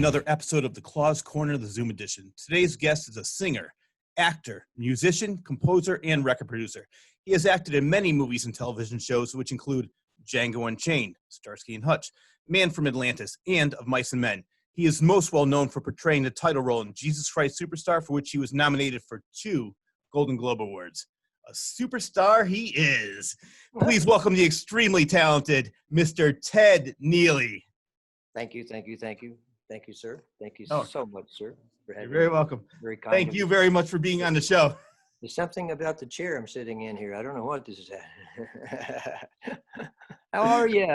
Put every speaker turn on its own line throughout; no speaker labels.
another episode of the Claws Corner, the Zoom edition. Today's guest is a singer, actor, musician, composer, and record producer. He has acted in many movies and television shows, which include Django Unchained, Starsky and Hutch, Man from Atlantis, and Of Mice and Men. He is most well known for portraying the title role in Jesus Christ Superstar, for which he was nominated for 2 Golden Globe Awards. A superstar he is. Please welcome the extremely talented Mr. Ted Neeley.
Thank you, thank you, thank you. Thank you, sir. Thank you so much, sir.
You're very welcome.
Very kind.
Thank you very much for being on the show.
There's something about the chair I'm sitting in here. I don't know what this is. How are you?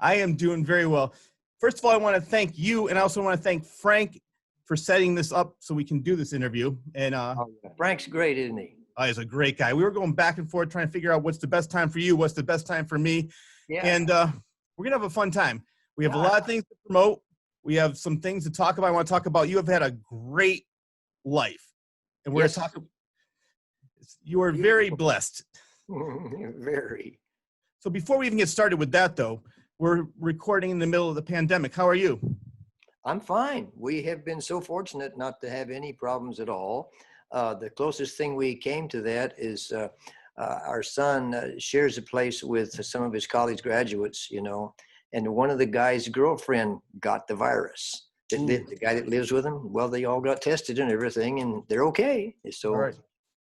I am doing very well. First of all, I want to thank you, and I also want to thank Frank for setting this up so we can do this interview. And
Frank's great, isn't he?
He's a great guy. We were going back and forth trying to figure out what's the best time for you, what's the best time for me.
Yeah.
And we're going to have a fun time. We have a lot of things to promote. We have some things to talk about. I want to talk about you have had a great life. And we're going to talk. You are very blessed.
Very.
So before we even get started with that, though, we're recording in the middle of the pandemic. How are you?
I'm fine. We have been so fortunate not to have any problems at all. The closest thing we came to that is our son shares a place with some of his college graduates, you know, and one of the guy's girlfriend got the virus. The guy that lives with him, well, they all got tested and everything, and they're okay. So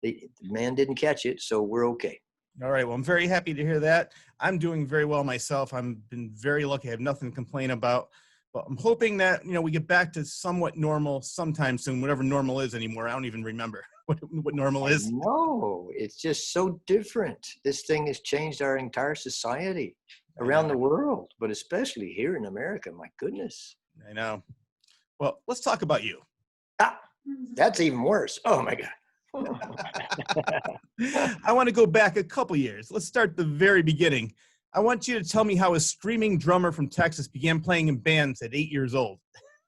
the man didn't catch it, so we're okay.
All right. Well, I'm very happy to hear that. I'm doing very well myself. I've been very lucky. I have nothing to complain about. But I'm hoping that, you know, we get back to somewhat normal sometime soon, whatever normal is anymore. I don't even remember what normal is.
No, it's just so different. This thing has changed our entire society around the world, but especially here in America. My goodness.
I know. Well, let's talk about you.
That's even worse. Oh, my God.
I want to go back a couple years. Let's start the very beginning. I want you to tell me how a streaming drummer from Texas began playing in bands at 8 years old.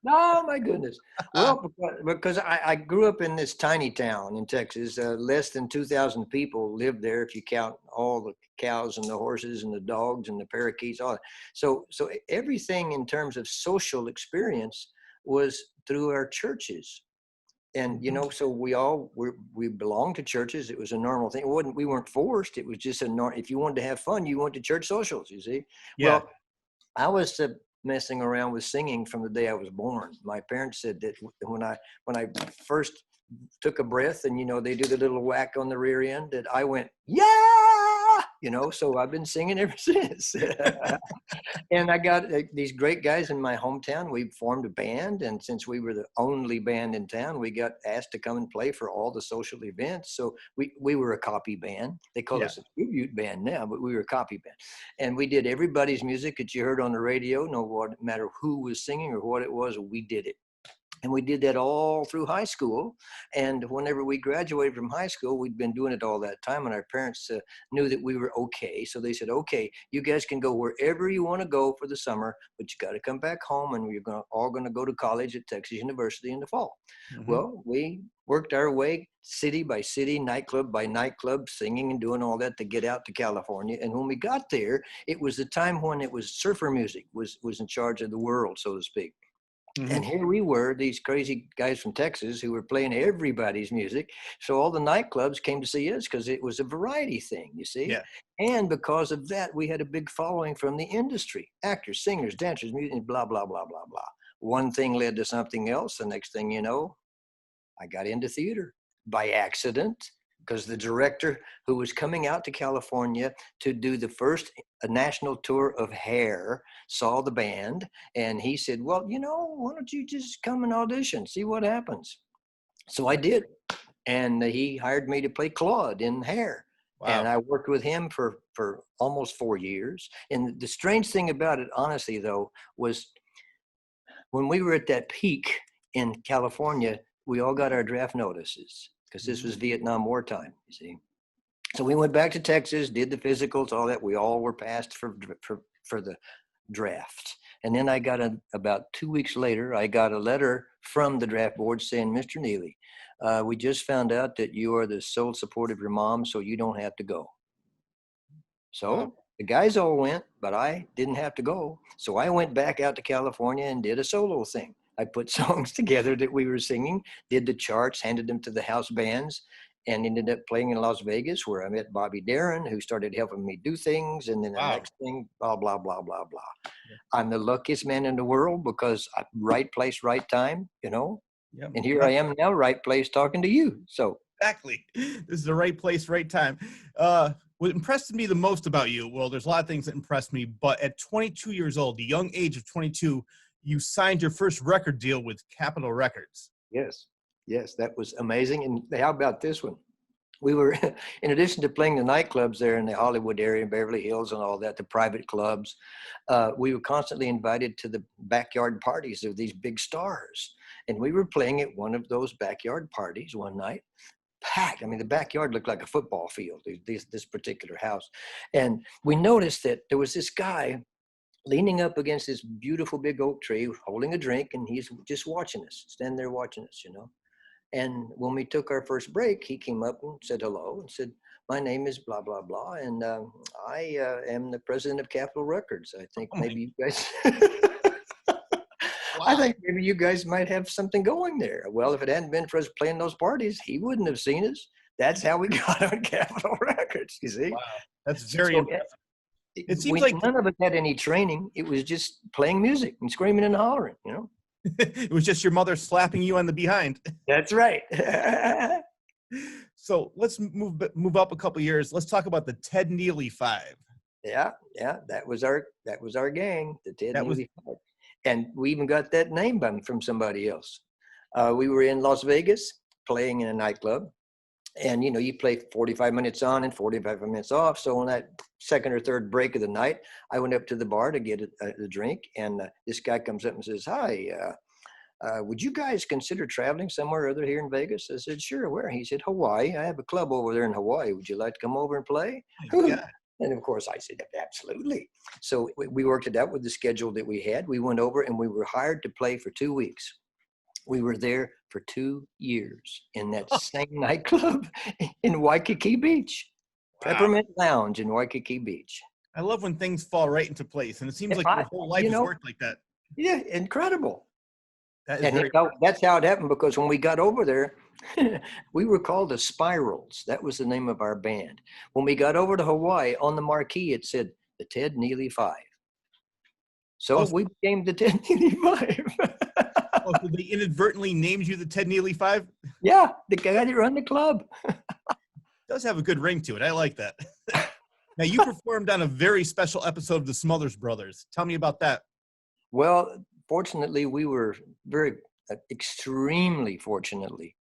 Oh, my goodness. Well, because I grew up in this tiny town in Texas. Less than 2,000 people lived there if you count all the cows and the horses and the dogs and the parakeets. All that. So everything in terms of social experience was through our churches. And, you know, so we belonged to churches. It was a normal thing. We weren't forced. It was just if you wanted to have fun, you went to church socials, you see.
Yeah.
Well, I was messing around with singing from the day I was born. My parents said that when I first took a breath and, you know, they do the little whack on the rear end, that I went, yeah, you know, so I've been singing ever since. And I got these great guys in my hometown. We formed a band, and since we were the only band in town, we got asked to come and play for all the social events. So we were a copy band. They call us a tribute band now, but we were a copy band. And we did everybody's music that you heard on the radio, no matter who was singing or what it was, we did it. And we did that all through high school. And whenever we graduated from high school, we'd been doing it all that time. And our parents knew that we were okay. So they said, okay, you guys can go wherever you want to go for the summer, but you got to come back home, and we're all going to go to college at Texas University in the fall. Mm-hmm. Well, we worked our way city by city, nightclub by nightclub, singing and doing all that to get out to California. And when we got there, it was the time when it was surfer music was in charge of the world, so to speak. Mm-hmm. And here we were, these crazy guys from Texas who were playing everybody's music. So all the nightclubs came to see us because it was a variety thing, you see.
Yeah.
And because of that, we had a big following from the industry. Actors, singers, dancers, music, blah, blah, blah, blah, blah. One thing led to something else. The next thing you know, I got into theater by accident, because the director who was coming out to California to do the first national tour of Hair saw the band, and he said, well, you know, why don't you just come and audition, see what happens? So I did, and he hired me to play Claude in Hair. Wow. And I worked with him for almost 4 years. And the strange thing about it, honestly, though, was when we were at that peak in California, we all got our draft notices, because this was Vietnam War time, you see. So we went back to Texas, did the physicals, all that. We all were passed for the draft. And then I got about 2 weeks later, I got a letter from the draft board saying, Mr. Neeley, we just found out that you are the sole support of your mom, so you don't have to go. So the guys all went, but I didn't have to go. So I went back out to California and did a solo thing. I put songs together that we were singing, did the charts, handed them to the house bands, and ended up playing in Las Vegas, where I met Bobby Darin, who started helping me do things. And then the
Wow.
next thing, blah, blah, blah, blah, blah.
Yeah.
I'm the luckiest man in the world because right place, right time, you know.
Yep.
And here I am now, right place, talking to you. So
Exactly. This is the right place, right time. What impressed me the most about you, well, there's a lot of things that impressed me, but at 22 years old, the young age of 22, you signed your first record deal with Capitol Records.
yes, that was amazing. And how about this one? We were, in addition to playing the nightclubs there in the Hollywood area, Beverly Hills and all that, the private clubs, we were constantly invited to the backyard parties of these big stars. And we were playing at one of those backyard parties one night, packed. I mean, the backyard looked like a football field, this particular house. And we noticed that there was this guy leaning up against this beautiful big oak tree, holding a drink, and he's just watching us, standing there watching us, you know. And when we took our first break, he came up and said hello and said, "My name is blah, blah, blah. And I am the president of Capitol Records. I think maybe you guys,
Wow.
I think maybe you guys might have something going there." Well, if it hadn't been for us playing those parties, he wouldn't have seen us. That's how we got on Capitol Records, you see.
Wow. That's very
So,
impressive. It seems like
none of us had any training. It was just playing music and screaming and hollering, you know.
it was just your mother slapping you on the behind.
That's right.
So let's move up a couple years. Let's talk about the Ted Neeley Five.
Yeah, that was our gang, the Ted
That was-
Neeley Five. And we even got that name from somebody else. We were in Las Vegas playing in a nightclub, and you play 45 minutes on and 45 minutes off. So on that second or third break of the night, I went up to the bar to get a drink, and this guy comes up and says, "Hi, would you guys consider traveling somewhere other here in Vegas?" I said, "Sure, where?" He said, "Hawaii. I have a club over there in Hawaii. Would you like to come over and play?"
Yeah.
And of course I said, "Absolutely." So we worked it out with the schedule that we had. We went over and we were hired to play for 2 weeks. We were there for 2 years in that same nightclub in Waikiki Beach,
Wow.
Peppermint Lounge in Waikiki Beach.
I love when things fall right into place, and it seems like your whole life has worked like that.
Yeah, incredible.
That is
And
very
that's how it happened, because when we got over there, we were called the Spirals. That was the name of our band. When we got over to Hawaii, on the marquee, it said the Ted Neeley Five. So we became the Ted Neeley Five.
Oh, so they inadvertently named you the Ted Neeley Five?
Yeah, the guy that run the club.
Does have a good ring to it. I like that. Now, you performed on a very special episode of the Smothers Brothers. Tell me about that.
Well, fortunately, we were extremely fortunately,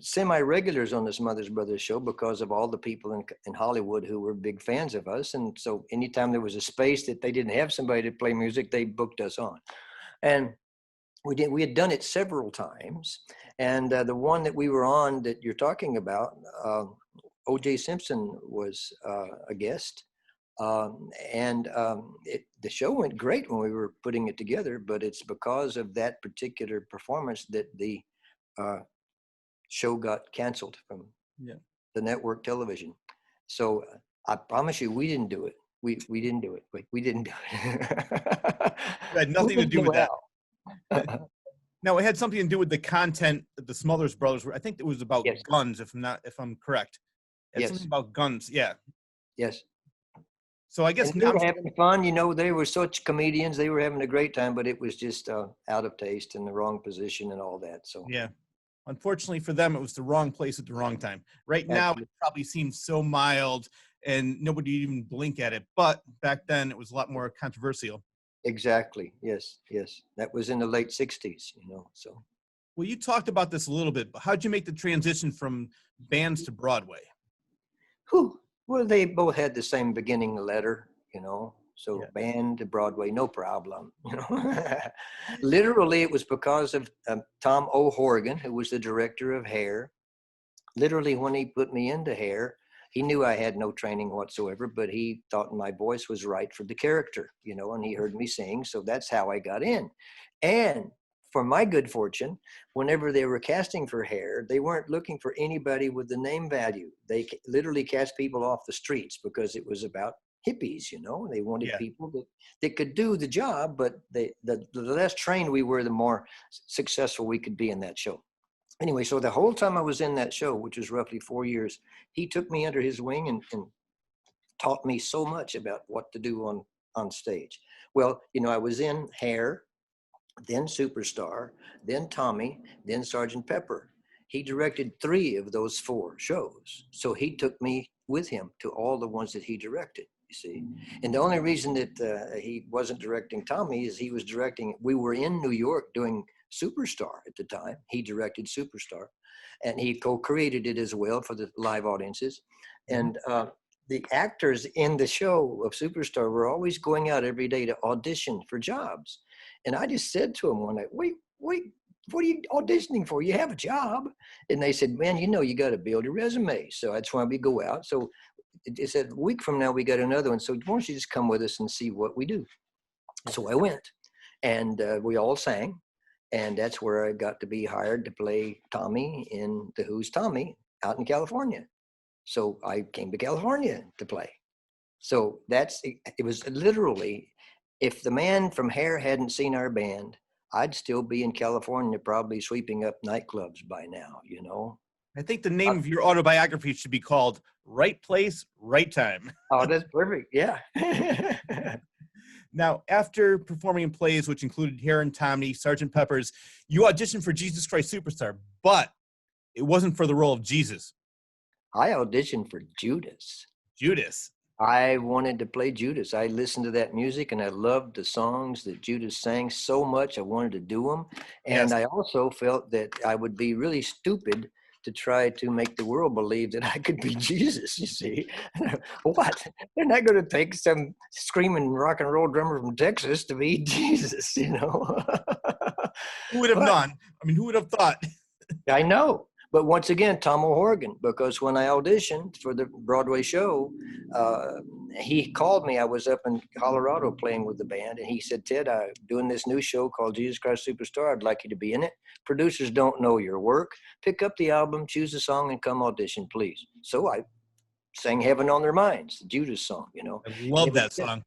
semi-regulars on the Smothers Brothers show because of all the people in Hollywood who were big fans of us. And so anytime there was a space that they didn't have somebody to play music, they booked us on. And we had done it several times. And the one that we were on that you're talking about, O.J. Simpson was a guest. The show went great when we were putting it together, but it's because of that particular performance that the show got canceled from the network television. So I promise you, we didn't do it. We didn't do it. We didn't do it.
You had nothing to do with that. No, it had something to do with the content of the Smothers Brothers. I think it was about guns, if I'm correct. It had something about guns. Yeah.
Yes.
So I guess
they were having fun. They were such comedians. They were having a great time, but it was just out of taste and the wrong position and all that. So
yeah, unfortunately for them, it was the wrong place at the wrong time. Right now, it probably seems so mild and nobody even blink at it. But back then, it was a lot more controversial.
Exactly. Yes. That was in the late 60s, so.
Well, you talked about this a little bit, but how'd you make the transition from bands to Broadway?
Well, they both had the same beginning letter, so band to Broadway, no problem. Literally, it was because of Tom O'Horgan, who was the director of Hair. Literally, when he put me into Hair, he knew I had no training whatsoever, but he thought my voice was right for the character, and he heard me sing. So that's how I got in. And for my good fortune, whenever they were casting for Hair, they weren't looking for anybody with the name value. They literally cast people off the streets because it was about hippies, you know. They wanted
Yeah.
people that could do the job, but the less trained we were, the more successful we could be in that show. Anyway, so the whole time I was in that show, which was roughly 4 years, he took me under his wing and taught me so much about what to do on stage. Well, you know, I was in Hair, then Superstar, then Tommy, then Sergeant Pepper. He directed 3 of those 4 shows. So he took me with him to all the ones that he directed, you see. And the only reason that he wasn't directing Tommy is he was directing, we were in New York doing Superstar at the time. He directed Superstar, and he co-created it as well for the live audiences. And the actors in the show of Superstar were always going out every day to audition for jobs. And I just said to him one night, wait, what are you auditioning for? You have a job. And they said, man, you know, you got to build a resume. So that's why we go out. So it said, a week from now, we got another one. So why don't you just come with us and see what we do? So I went, and we all sang. And that's where I got to be hired to play Tommy in The Who's Tommy out in California. So I came to California to play. So it was literally, if the man from Hair hadn't seen our band, I'd still be in California, probably sweeping up nightclubs by now, you know.
I think the name of your autobiography should be called Right Place, Right Time.
Oh, that's perfect. Yeah.
Now, after performing in plays, which included Hair and Tommy, Sgt. Pepper's, you auditioned for Jesus Christ Superstar, but it wasn't for the role of Jesus.
I auditioned for Judas.
Judas.
I wanted to play Judas. I listened to that music and I loved the songs that Judas sang so much. I wanted to do them. And
Yes.
I also felt that I would be really stupid to try to make the world believe that I could be Jesus, you see. What? They're not going to take some screaming rock and roll drummer from Texas to be Jesus, you know.
Who would have known? I mean, who would have thought?
I know. But once again, Tom O'Horgan, because when I auditioned for the Broadway show, he called me. I was up in Colorado playing with the band, and he said, Ted, I'm doing this new show called Jesus Christ Superstar. I'd like you to be in it. Producers don't know your work. Pick up the album, choose a song, and come audition, please. So I sang Heaven on Their Minds, the Judas song, you know.
I love that song.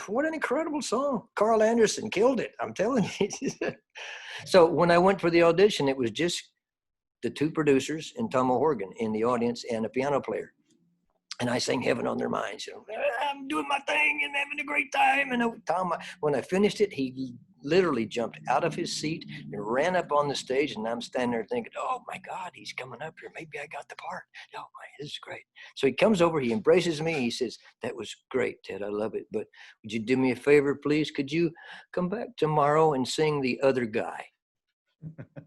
What an incredible song. Carl Anderson killed it, I'm telling you. So when I went for the audition, it was just the 2 producers and Tom O'Horgan in the audience and a piano player. And I sang Heaven on Their Minds. You know, I'm doing my thing and having a great time. And Tom, when I finished it, he literally jumped out of his seat and ran up on the stage. And I'm standing there thinking, oh my God, he's coming up here. Maybe I got the part. Oh my, this is great. So he comes over, he embraces me. He says, that was great, Ted. I love it. But would you do me a favor, please? Could you come back tomorrow and sing The Other Guy?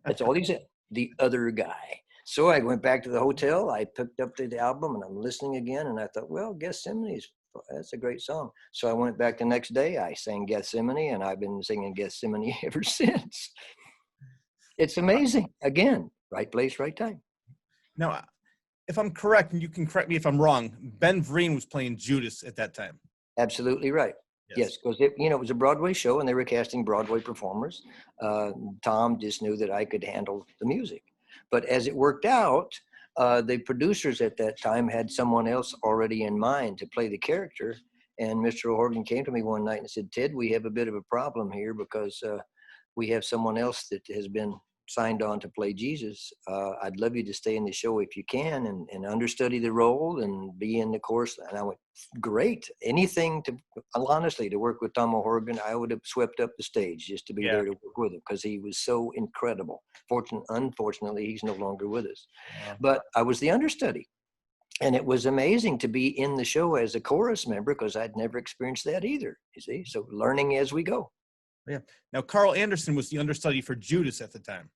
That's all he said. The Other Guy. So I went back to the hotel. I picked up the album and I'm listening again. And I thought, well, Gethsemane, that's a great song. So I went back the next day. I sang Gethsemane, and I've been singing Gethsemane ever since. It's amazing. Again, right place, right time.
Now, if I'm correct, and you can correct me if I'm wrong, Ben Vereen was playing Judas at that time.
Absolutely right. Yes, because it was a Broadway show and they were casting Broadway performers. Tom just knew that I could handle the music. But as it worked out, the producers at that time had someone else already in mind to play the character. And Mr. O'Horgan came to me one night and said, Ted, we have a bit of a problem here because we have someone else that has been signed on to play Jesus. I'd love you to stay in the show if you can and understudy the role and be in the chorus. And I went, great. Anything honestly, to work with Tom O'Horgan, I would have swept up the stage just to be there to work with him because he was so incredible. Unfortunately, he's no longer with us. Yeah. But I was the understudy. And it was amazing to be in the show as a chorus member because I'd never experienced that either, you see. So learning as we go.
Yeah. Now, Carl Anderson was the understudy for Judas at the time.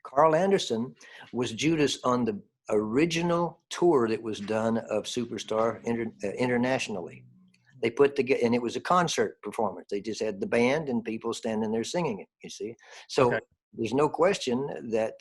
Carl Anderson was Judas on the original tour that was done of Superstar internationally. They put together, and it was a concert performance. They just had the band and people standing there singing it, you see. So there's no question that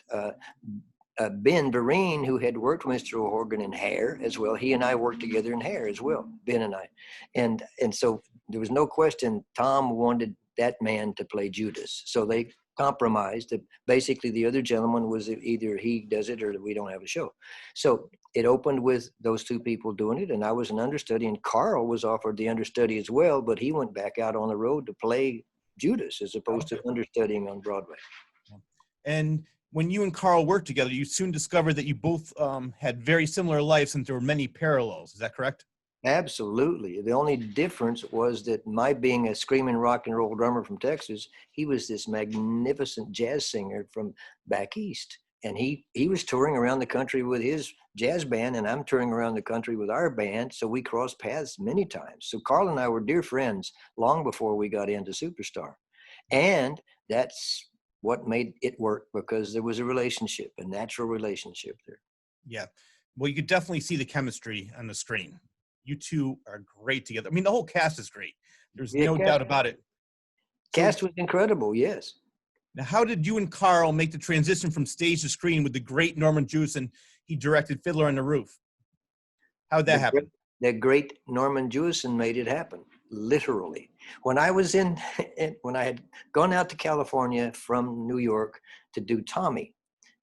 Ben Vereen, who had worked with Mr. O'Horgan in Hair as well, he and I worked together in Hair as well, Ben and I. And so there was no question Tom wanted that man to play Judas. So they compromised that basically the other gentleman was either he does it or we don't have a show. So it opened with those two people doing it, and I was an understudy, and Carl was offered the understudy as well, but he went back out on the road to play Judas as opposed to understudying on Broadway.
And when you and Carl worked together, you soon discovered that you both had very similar lives, and there were many parallels. Is that correct?
Absolutely. The only difference was that my being a screaming rock and roll drummer from Texas, he was this magnificent jazz singer from back east. And he was touring around the country with his jazz band, and I'm touring around the country with our band. So we crossed paths many times. So Carl and I were dear friends long before we got into Superstar. And that's what made it work, because there was a relationship, a natural relationship there.
Yeah. Well, you could definitely see the chemistry on the screen. You two are great together. I mean, the whole cast is great. There's no doubt about it.
Cast was incredible, yes.
Now, how did you and Carl make the transition from stage to screen with the great Norman Jewison? He directed Fiddler on the Roof. How did that happen?
The great Norman Jewison made it happen, literally. When I had gone out to California from New York to do Tommy,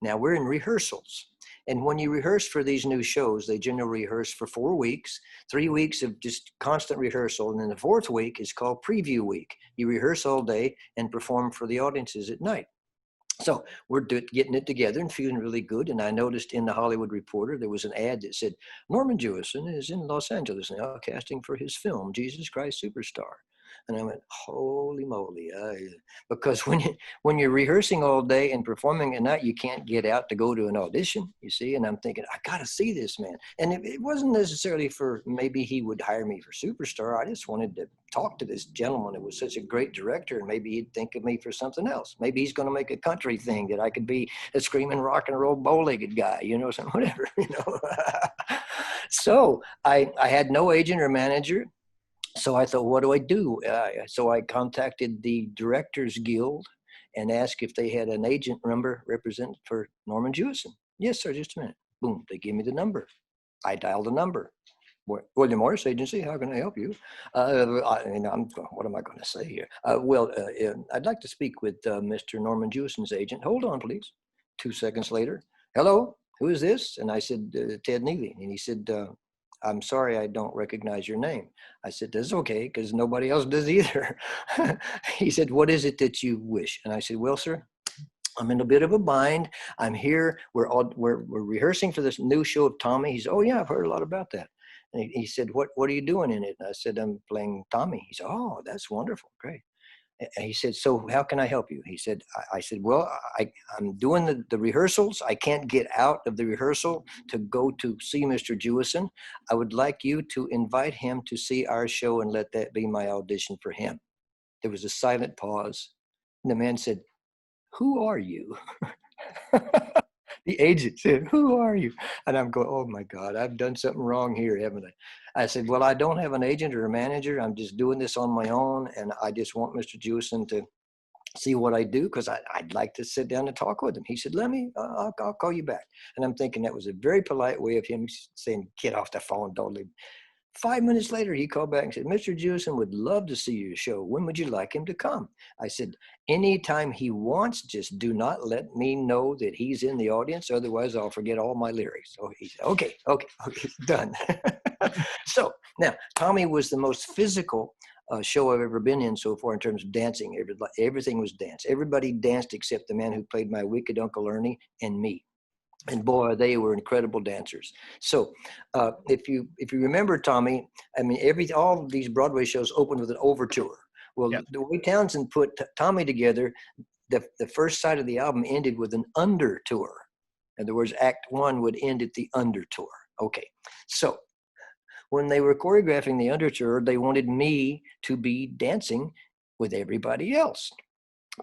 now we're in rehearsals. And when you rehearse for these new shows, they generally rehearse for 4 weeks, 3 weeks of just constant rehearsal. And then the 4th week is called preview week. You rehearse all day and perform for the audiences at night. So we're getting it together and feeling really good. And I noticed in the Hollywood Reporter, there was an ad that said, Norman Jewison is in Los Angeles now casting for his film, Jesus Christ Superstar. And I went, holy moly. Because when you're rehearsing all day and performing at night, you can't get out to go to an audition, you see? And I'm thinking, I got to see this man. And it wasn't necessarily for maybe he would hire me for Superstar. I just wanted to talk to this gentleman who was such a great director, and maybe he'd think of me for something else. Maybe he's going to make a country thing that I could be a screaming rock and roll bow-legged guy, something, whatever, So I had no agent or manager. So I thought, what do I do? So I contacted the Directors Guild and asked if they had an agent number represent for Norman Jewison. Yes, sir, just a minute. Boom, they gave me the number. I dialed the number. William Morris Agency, how can I help you? What am I going to say here? I'd like to speak with Mr. Norman Jewison's agent. Hold on, please. 2 seconds later, hello, who is this? And I said, Ted Neeley. And he said, I'm sorry, I don't recognize your name. I said, that's okay, because nobody else does either. He said, what is it that you wish? And I said, well, sir, I'm in a bit of a bind. I'm here. We're rehearsing for this new show of Tommy. He said, oh, yeah, I've heard a lot about that. And he said, what are you doing in it? And I said, I'm playing Tommy. He said, oh, that's wonderful. Great. And he said, so how can I help you? He said, I said, well, I'm doing the rehearsals. I can't get out of the rehearsal to go to see Mr. Jewison. I would like you to invite him to see our show and let that be my audition for him. There was a silent pause. And the man said, who are you? The agent said, who are you? And I'm going, oh my God, I've done something wrong here, haven't I? I said, well, I don't have an agent or a manager. I'm just doing this on my own. And I just want Mr. Jewison to see what I do, because I'd like to sit down and talk with him. He said, I'll call you back. And I'm thinking that was a very polite way of him saying, get off the phone, don't leave. 5 minutes later, he called back and said, Mr. Jewison would love to see your show. When would you like him to come? I said, anytime he wants, just do not let me know that he's in the audience. Otherwise, I'll forget all my lyrics. So he said, okay, done. So now, Tommy was the most physical show I've ever been in so far in terms of dancing. Everything was dance. Everybody danced except the man who played my wicked Uncle Ernie and me. And boy, they were incredible dancers. So if you remember Tommy, I mean, all of these Broadway shows opened with an overture. Well, yep. The way Townsend put Tommy together, the first side of the album ended with an undertour. In other words, Act 1 would end at the undertour. Okay, so when they were choreographing the undertour, they wanted me to be dancing with everybody else.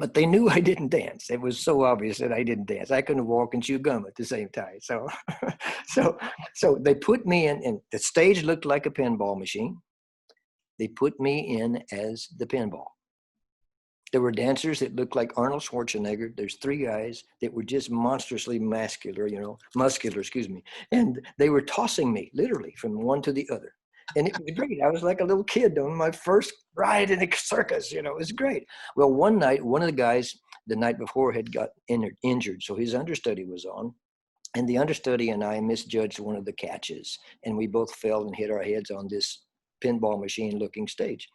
But they knew I didn't dance. It was so obvious that I didn't dance. I couldn't walk and chew gum at the same time. So they put me in, and the stage looked like a pinball machine. They put me in as the pinball. There were dancers that looked like Arnold Schwarzenegger. There's 3 guys that were just monstrously muscular, and they were tossing me literally from one to the other. And it was great. I was like a little kid on my first ride in a circus. It was great. Well, one night, one of the guys the night before had got injured. So his understudy was on. And the understudy and I misjudged one of the catches. And we both fell and hit our heads on this pinball machine looking stage.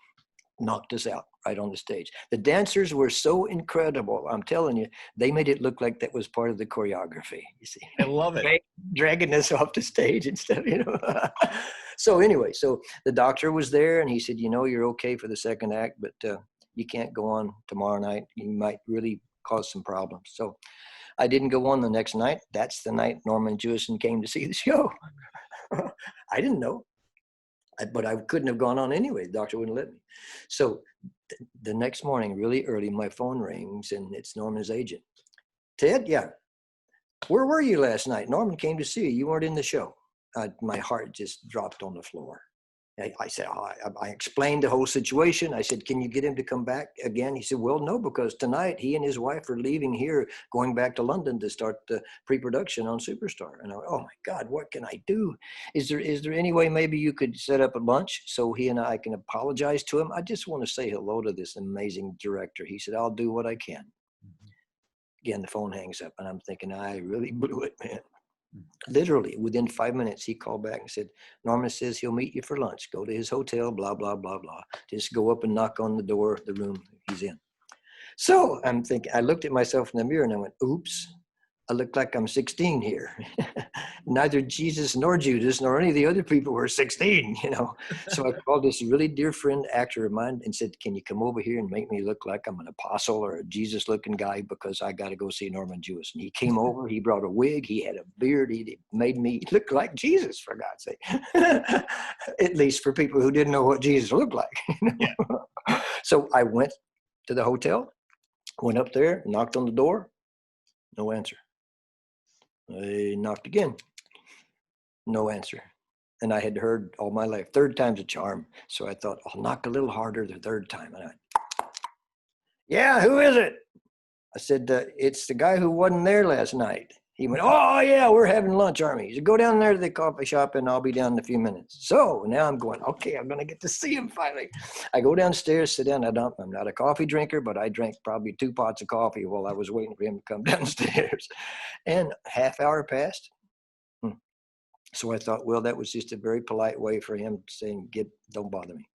Knocked us out right on the stage. The dancers were so incredible. I'm telling you, they made it look like that was part of the choreography. You see,
I love it.
Dragging us off the stage and stuff, you know. So anyway, so the doctor was there and he said, you know, you're okay for the second act, but you can't go on tomorrow night. You might really cause some problems. So I didn't go on the next night. That's the night Norman Jewison came to see the show. I didn't know. But I couldn't have gone on anyway. The doctor wouldn't let me. So the next morning, really early, my phone rings and it's Norman's agent. Ted, yeah. Where were you last night? Norman came to see you. You weren't in the show. My heart just dropped on the floor. I said, I explained the whole situation. I said, can you get him to come back again? He said, well, no, because tonight he and his wife are leaving here, going back to London to start the pre-production on Superstar. And I went, oh my God, what can I do? Is there any way maybe you could set up a lunch so he and I can apologize to him? I just want to say hello to this amazing director. He said, I'll do what I can. Again, the phone hangs up and I'm thinking, I really blew it, man. Literally within 5 minutes, he called back and said, Norman says he'll meet you for lunch. Go to his hotel, blah, blah, blah, blah. Just go up and knock on the door, the room he's in. So I'm thinking, I looked at myself in the mirror and I went, oops, I look like I'm 16 here. Neither Jesus nor Judas nor any of the other people were 16, you know. So I called this really dear friend, actor of mine, and said, can you come over here and make me look like I'm an apostle or a Jesus looking guy because I got to go see Norman Jewison. He came over, he brought a wig, he had a beard, he made me look like Jesus, for God's sake. At least for people who didn't know what Jesus looked like. You know? Yeah. So I went to the hotel, went up there, knocked on the door, no answer. I knocked again. No answer. And I had heard all my life, third time's a charm. So I thought, I'll knock a little harder the third time. And I went, yeah, who is it? I said, it's the guy who wasn't there last night. He went, oh, yeah, we're having lunch, aren't we? He said, go down there to the coffee shop and I'll be down in a few minutes. So now I'm going, okay, I'm going to get to see him finally. I go downstairs, sit down. I'm not a coffee drinker, but I drank probably 2 pots of coffee while I was waiting for him to come downstairs. And half hour passed. So I thought, well, that was just a very polite way for him saying, don't bother me.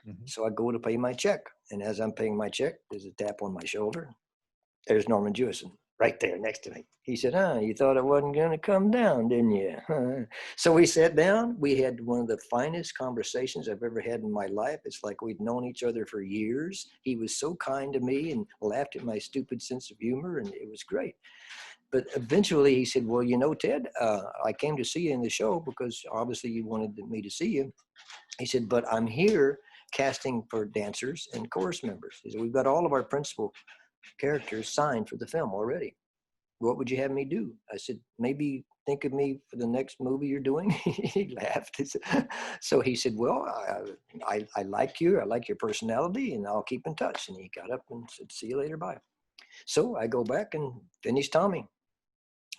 Mm-hmm. So I go to pay my check. And as I'm paying my check, there's a tap on my shoulder. There's Norman Jewison right there next to me. He said, you thought it wasn't going to come down, didn't you? So we sat down. We had one of the finest conversations I've ever had in my life. It's like we'd known each other for years. He was so kind to me and laughed at my stupid sense of humor, and it was great. But eventually he said, well, you know, Ted, I came to see you in the show because obviously you wanted me to see you. He said, but I'm here casting for dancers and chorus members. He said, we've got all of our principal characters signed for the film already. What would you have me do? I said, maybe think of me for the next movie you're doing. He laughed. So he said, well, I like you. I like your personality and I'll keep in touch. And he got up and said, see you later. Bye. So I go back and finish Tommy.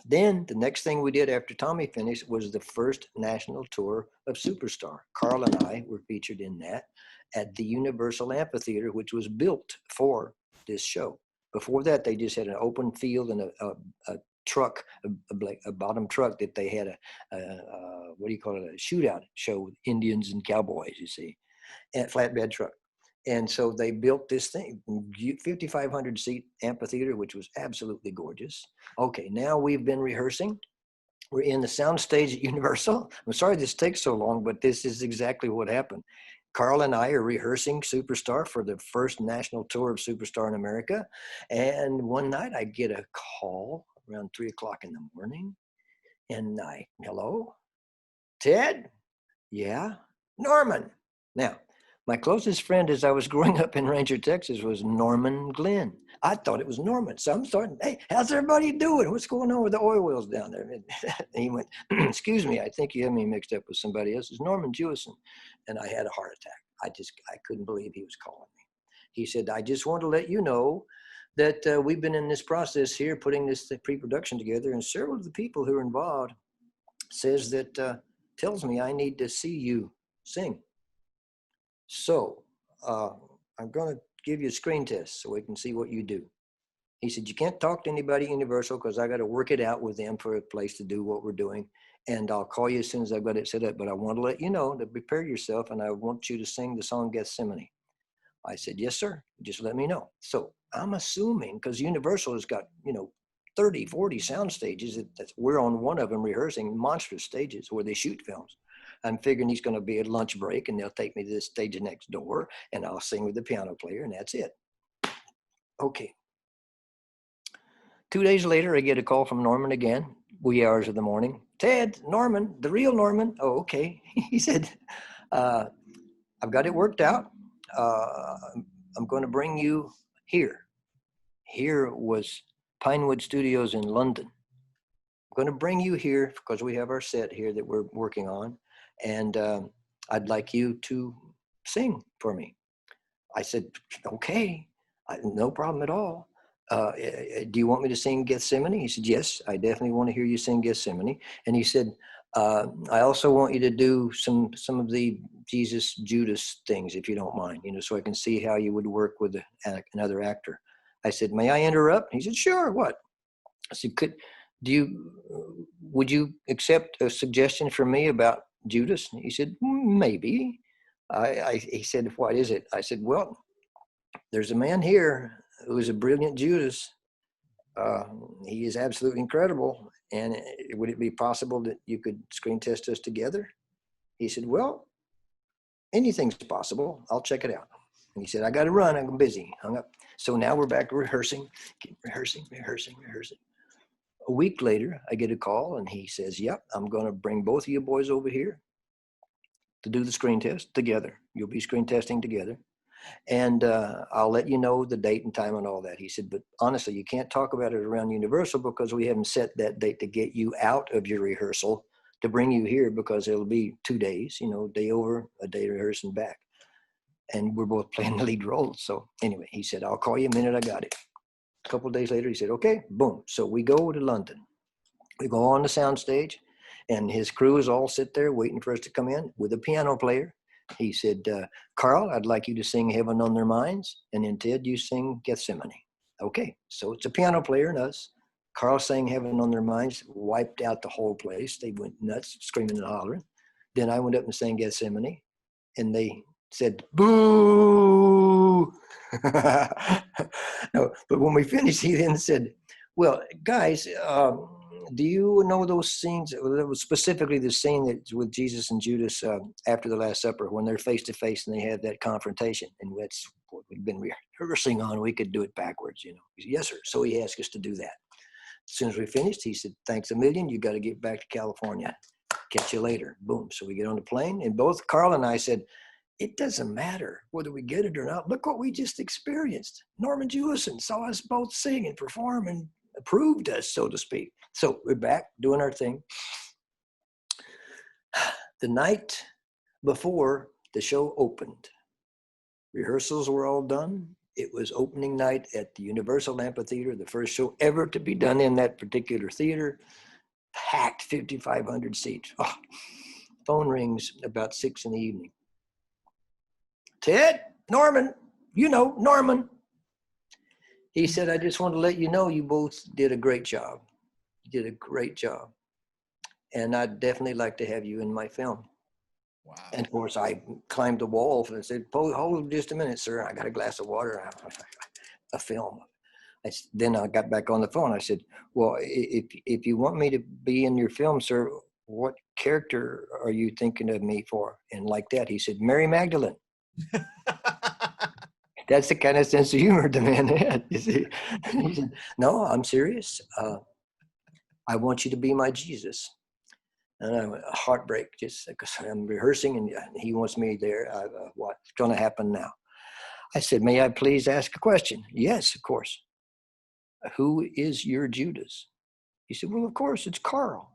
Then the next thing we did after Tommy finished was the first national tour of Superstar. Carl and I were featured in that at the Universal Amphitheater, which was built for this show. Before that, they just had an open field and a truck, a bottom truck that they had a shootout show with Indians and cowboys, you see, and a flatbed truck. And so they built this thing, 5,500 seat amphitheater, which was absolutely gorgeous. Okay, now we've been rehearsing. We're in the sound stage at Universal. I'm sorry this takes so long, but this is exactly what happened. Carl and I are rehearsing Superstar for the first national tour of Superstar in America. And one night I get a call around 3 o'clock in the morning. And hello? Ted? Yeah? Norman. Now, my closest friend as I was growing up in Ranger, Texas was Norman Glenn. I thought it was Norman. So I'm starting, hey, how's everybody doing? What's going on with the oil wells down there? And he went, excuse me, I think you have me mixed up with somebody else. It's Norman Jewison. And I had a heart attack. I couldn't believe he was calling me. He said, I just want to let you know that we've been in this process here, putting this pre-production together, and several of the people who are involved says that, tells me I need to see you sing. So I'm going to give you a screen test so we can see what you do. He said, you can't talk to anybody at Universal because I got to work it out with them for a place to do what we're doing. And I'll call you as soon as I've got it set up. But I want to let you know to prepare yourself, and I want you to sing the song Gethsemane. I said, yes, sir. Just let me know. So I'm assuming, because Universal has got, 30, 40 sound stages. We're on one of them rehearsing monstrous stages where they shoot films. I'm figuring he's going to be at lunch break, and they'll take me to the stage next door, and I'll sing with the piano player, and that's it. Okay. 2 days later, I get a call from Norman again, wee hours of the morning. Ted, Norman, the real Norman. Oh, okay. He said, I've got it worked out. I'm going to bring you here. Here was Pinewood Studios in London. I'm going to bring you here because we have our set here that we're working on. And I'd like you to sing for me. I said, okay, no problem at all. Do you want me to sing Gethsemane? He said, yes, I definitely want to hear you sing Gethsemane. And he said, I also want you to do some of the Jesus Judas things, if you don't mind, so I can see how you would work with another actor. I said, may I interrupt? He said, sure, what? I said, would you accept a suggestion from me about Judas? He said, maybe. He said, what is it? I said, well, there's a man here who is a brilliant Judas. He is absolutely incredible. And would it be possible that you could screen test us together? He said, well, anything's possible. I'll check it out. And he said, I got to run. I'm busy. Hung up. So now we're back to rehearsing. A week later, I get a call, and he says, yep, I'm going to bring both of you boys over here to do the screen test together. You'll be screen testing together. And I'll let you know the date and time and all that. He said, but honestly, you can't talk about it around Universal because we haven't set that date to get you out of your rehearsal to bring you here, because it'll be 2 days, day over, a day rehearsing back. And we're both playing the lead roles. So anyway, he said, I'll call you a minute I got it. A couple of days later, he said, okay, boom. So we go to London. We go on the sound stage, and his crew is all sit there waiting for us to come in with a piano player. He said, Carl, I'd like you to sing Heaven on Their Minds. And then Ted, you sing Gethsemane. Okay, so it's a piano player and us. Carl sang Heaven on Their Minds, wiped out the whole place. They went nuts, screaming and hollering. Then I went up and sang Gethsemane, and they said, boo. No, but when we finished, he then said, well, guys, do you know those scenes? It was specifically the scene that's with Jesus and Judas after the Last Supper, when they're face to face and they have that confrontation. And that's what we've been rehearsing on. We could do it backwards, He said, yes, sir. So he asked us to do that. As soon as we finished, he said, thanks a million. You got to get back to California. Catch you later. Boom. So we get on the plane, and both Carl and I said, it doesn't matter whether we get it or not. Look what we just experienced. Norman Jewison saw us both sing and perform and approved us, so to speak. So we're back doing our thing. The night before the show opened, rehearsals were all done. It was opening night at the Universal Amphitheater, the first show ever to be done in that particular theater. Packed, 5,500 seats. Oh, phone rings about 6 in the evening. Ted, Norman, Norman. He said, I just want to let you know you both did a great job. You did a great job. And I'd definitely like to have you in my film.
Wow.
And of course, I climbed the wall and said, hold just a minute, sir. I got a glass of water, a film. Then I got back on the phone. I said, well, if you want me to be in your film, sir, what character are you thinking of me for? And like that, he said, Mary Magdalene. That's the kind of sense of humor the man had. You see? He said, no, I'm serious. I want you to be my Jesus. And I went, heartbreak, just because I'm rehearsing and he wants me there. What's going to happen now? I said, may I please ask a question? Yes, of course. Who is your Judas? He said, well, of course, it's Carl.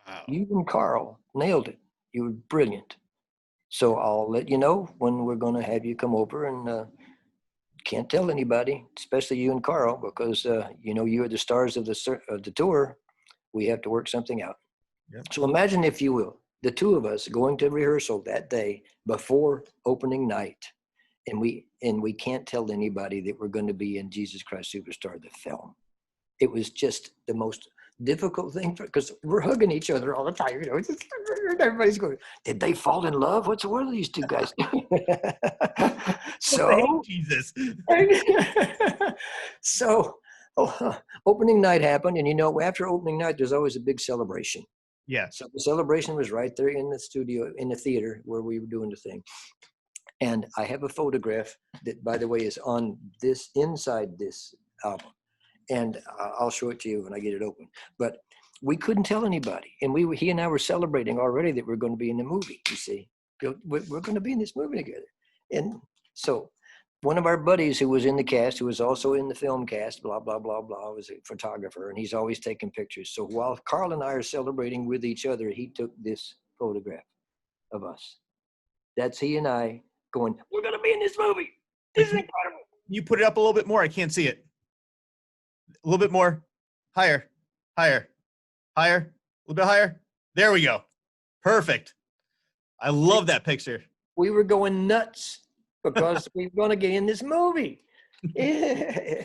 Wow. You and Carl nailed it. You were brilliant. So I'll let you know when we're going to have you come over, and can't tell anybody, especially you and Carl, because you are the stars of the tour. We have to work something out. Yep. So imagine, if you will, the two of us going to rehearsal that day before opening night, And we can't tell anybody that we're going to be in Jesus Christ Superstar, the film. It was just the most difficult thing because we're hugging each other all the time. You know, everybody's going, did they fall in love? What's one of these two guys doing? So,
Jesus.
so opening night happened. And, you know, after opening night, there's always a big celebration.
Yeah.
So the celebration was right there in the studio, in the theater where we were doing the thing. And I have a photograph that, by the way, is on this, inside this album. And I'll show it to you when I get it open. But we couldn't tell anybody. And he and I were celebrating already that we're going to be in the movie, you see. We're going to be in this movie together. And so one of our buddies who was in the cast, who was also in the film cast, blah, blah, blah, blah, was a photographer. And he's always taking pictures. So while Carl and I are celebrating with each other, he took this photograph of us. That's he and I going, we're going to be in this movie. This is incredible.
You put it up a little bit more. I can't see it. A little bit more. Higher. Higher. Higher. A little bit higher. There we go. Perfect. I love that picture.
We were going nuts because we were going to get in this movie. Anyway,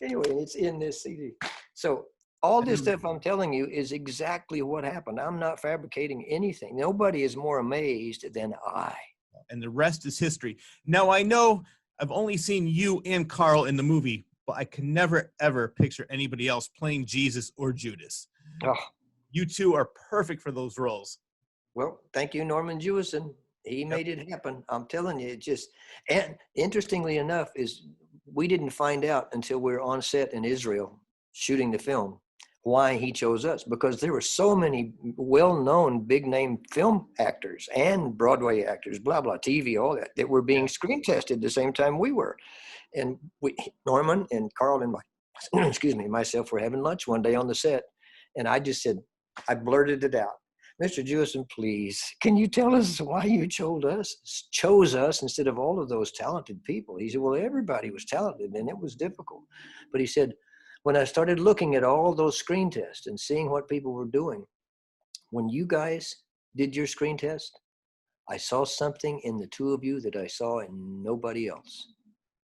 it's in this CD. So all this stuff I'm telling you is exactly what happened. I'm not fabricating anything. Nobody is more amazed than I.
And the rest is history. Now, I know I've only seen you and Carl in the movie, but I can never, ever picture anybody else playing Jesus or Judas.
Oh.
You two are perfect for those roles.
Well, thank you, Norman Jewison. He made it happen. I'm telling you, it just, and interestingly enough, is we didn't find out until we were on set in Israel shooting the film why he chose us, because there were so many well-known big-name film actors and Broadway actors, blah, blah, TV, all that were being screen tested the same time we were. And Norman and Carl and myself were having lunch one day on the set. And I just said, I blurted it out. Mr. Jewison, please, can you tell us why you chose us instead of all of those talented people? He said, well, everybody was talented and it was difficult. But he said, when I started looking at all those screen tests and seeing what people were doing, when you guys did your screen test, I saw something in the two of you that I saw in nobody else.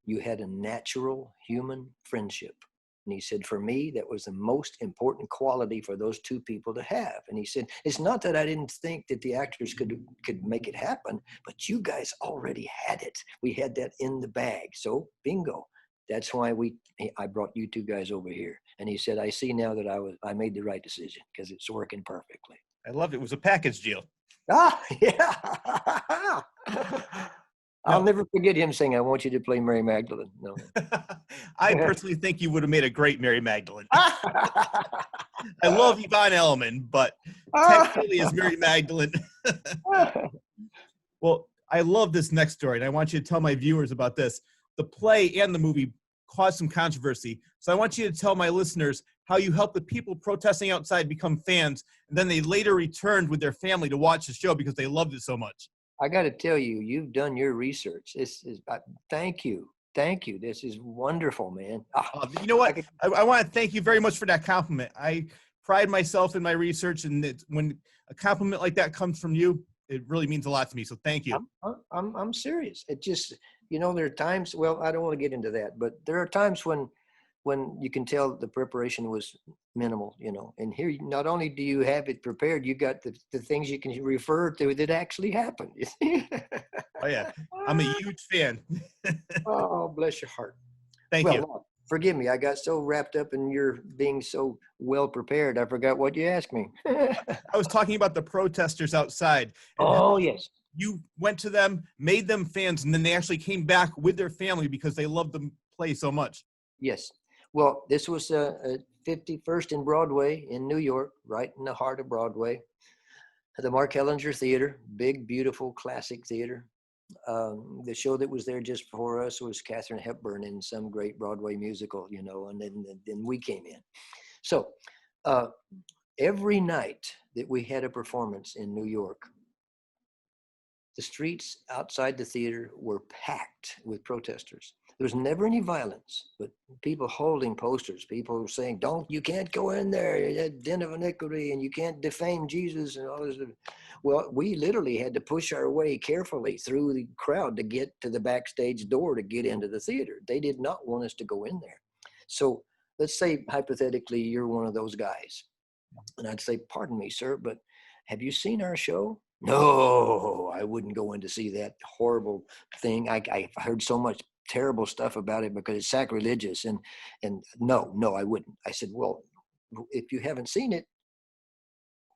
You had a natural human friendship. And he said, for me, that was the most important quality for those two people to have. And he said, it's not that I didn't think that the actors could make it happen, but you guys already had it. We had that in the bag. So bingo. That's why I brought you two guys over here. And he said, I see now that I made the right decision because it's working perfectly.
I loved it. It was a package deal.
Ah, yeah. I'll never forget him saying, I want you to play Mary Magdalene. No.
I personally think you would have made a great Mary Magdalene. I love Yvonne Elliman, but technically as Mary Magdalene. Well, I love this next story, and I want you to tell my viewers about this. The play and the movie caused some controversy, so I want you to tell my listeners how you helped the people protesting outside become fans, and then they later returned with their family to watch the show because they loved it so much.
I got to tell you, you've done your research. Thank you. Thank you. This is wonderful, man.
You know what? I want to thank you very much for that compliment. I pride myself in my research, and when a compliment like that comes from you, it really means a lot to me. So thank you.
I'm serious. It just, there are times, well, I don't want to get into that, but there are times when you can tell the preparation was minimal, and here, not only do you have it prepared, you got the things you can refer to that actually happened.
Oh yeah. I'm a huge fan.
Oh, bless your heart.
Thank you.
No, forgive me. I got so wrapped up in your being so well prepared. I forgot what you asked me.
I was talking about the protesters outside.
Oh, yes.
You went to them, made them fans, and then they actually came back with their family because they loved the play so much.
Yes. Well, this was 51st and Broadway in New York, right in the heart of Broadway. The Mark Hellinger Theater, big, beautiful, classic theater. The show that was there just before us was Katharine Hepburn in some great Broadway musical, and then we came in. So every night that we had a performance in New York, the streets outside the theater were packed with protesters. There was never any violence, but people holding posters, people saying, you can't go in there, you're a den of iniquity, and you can't defame Jesus and all this. Well, we literally had to push our way carefully through the crowd to get to the backstage door to get into the theater. They did not want us to go in there. So let's say, hypothetically, you're one of those guys. And I'd say, pardon me, sir, but have you seen our show? No, I wouldn't go in to see that horrible thing. I heard so much terrible stuff about it because it's sacrilegious. And no, I wouldn't. I said, well, if you haven't seen it,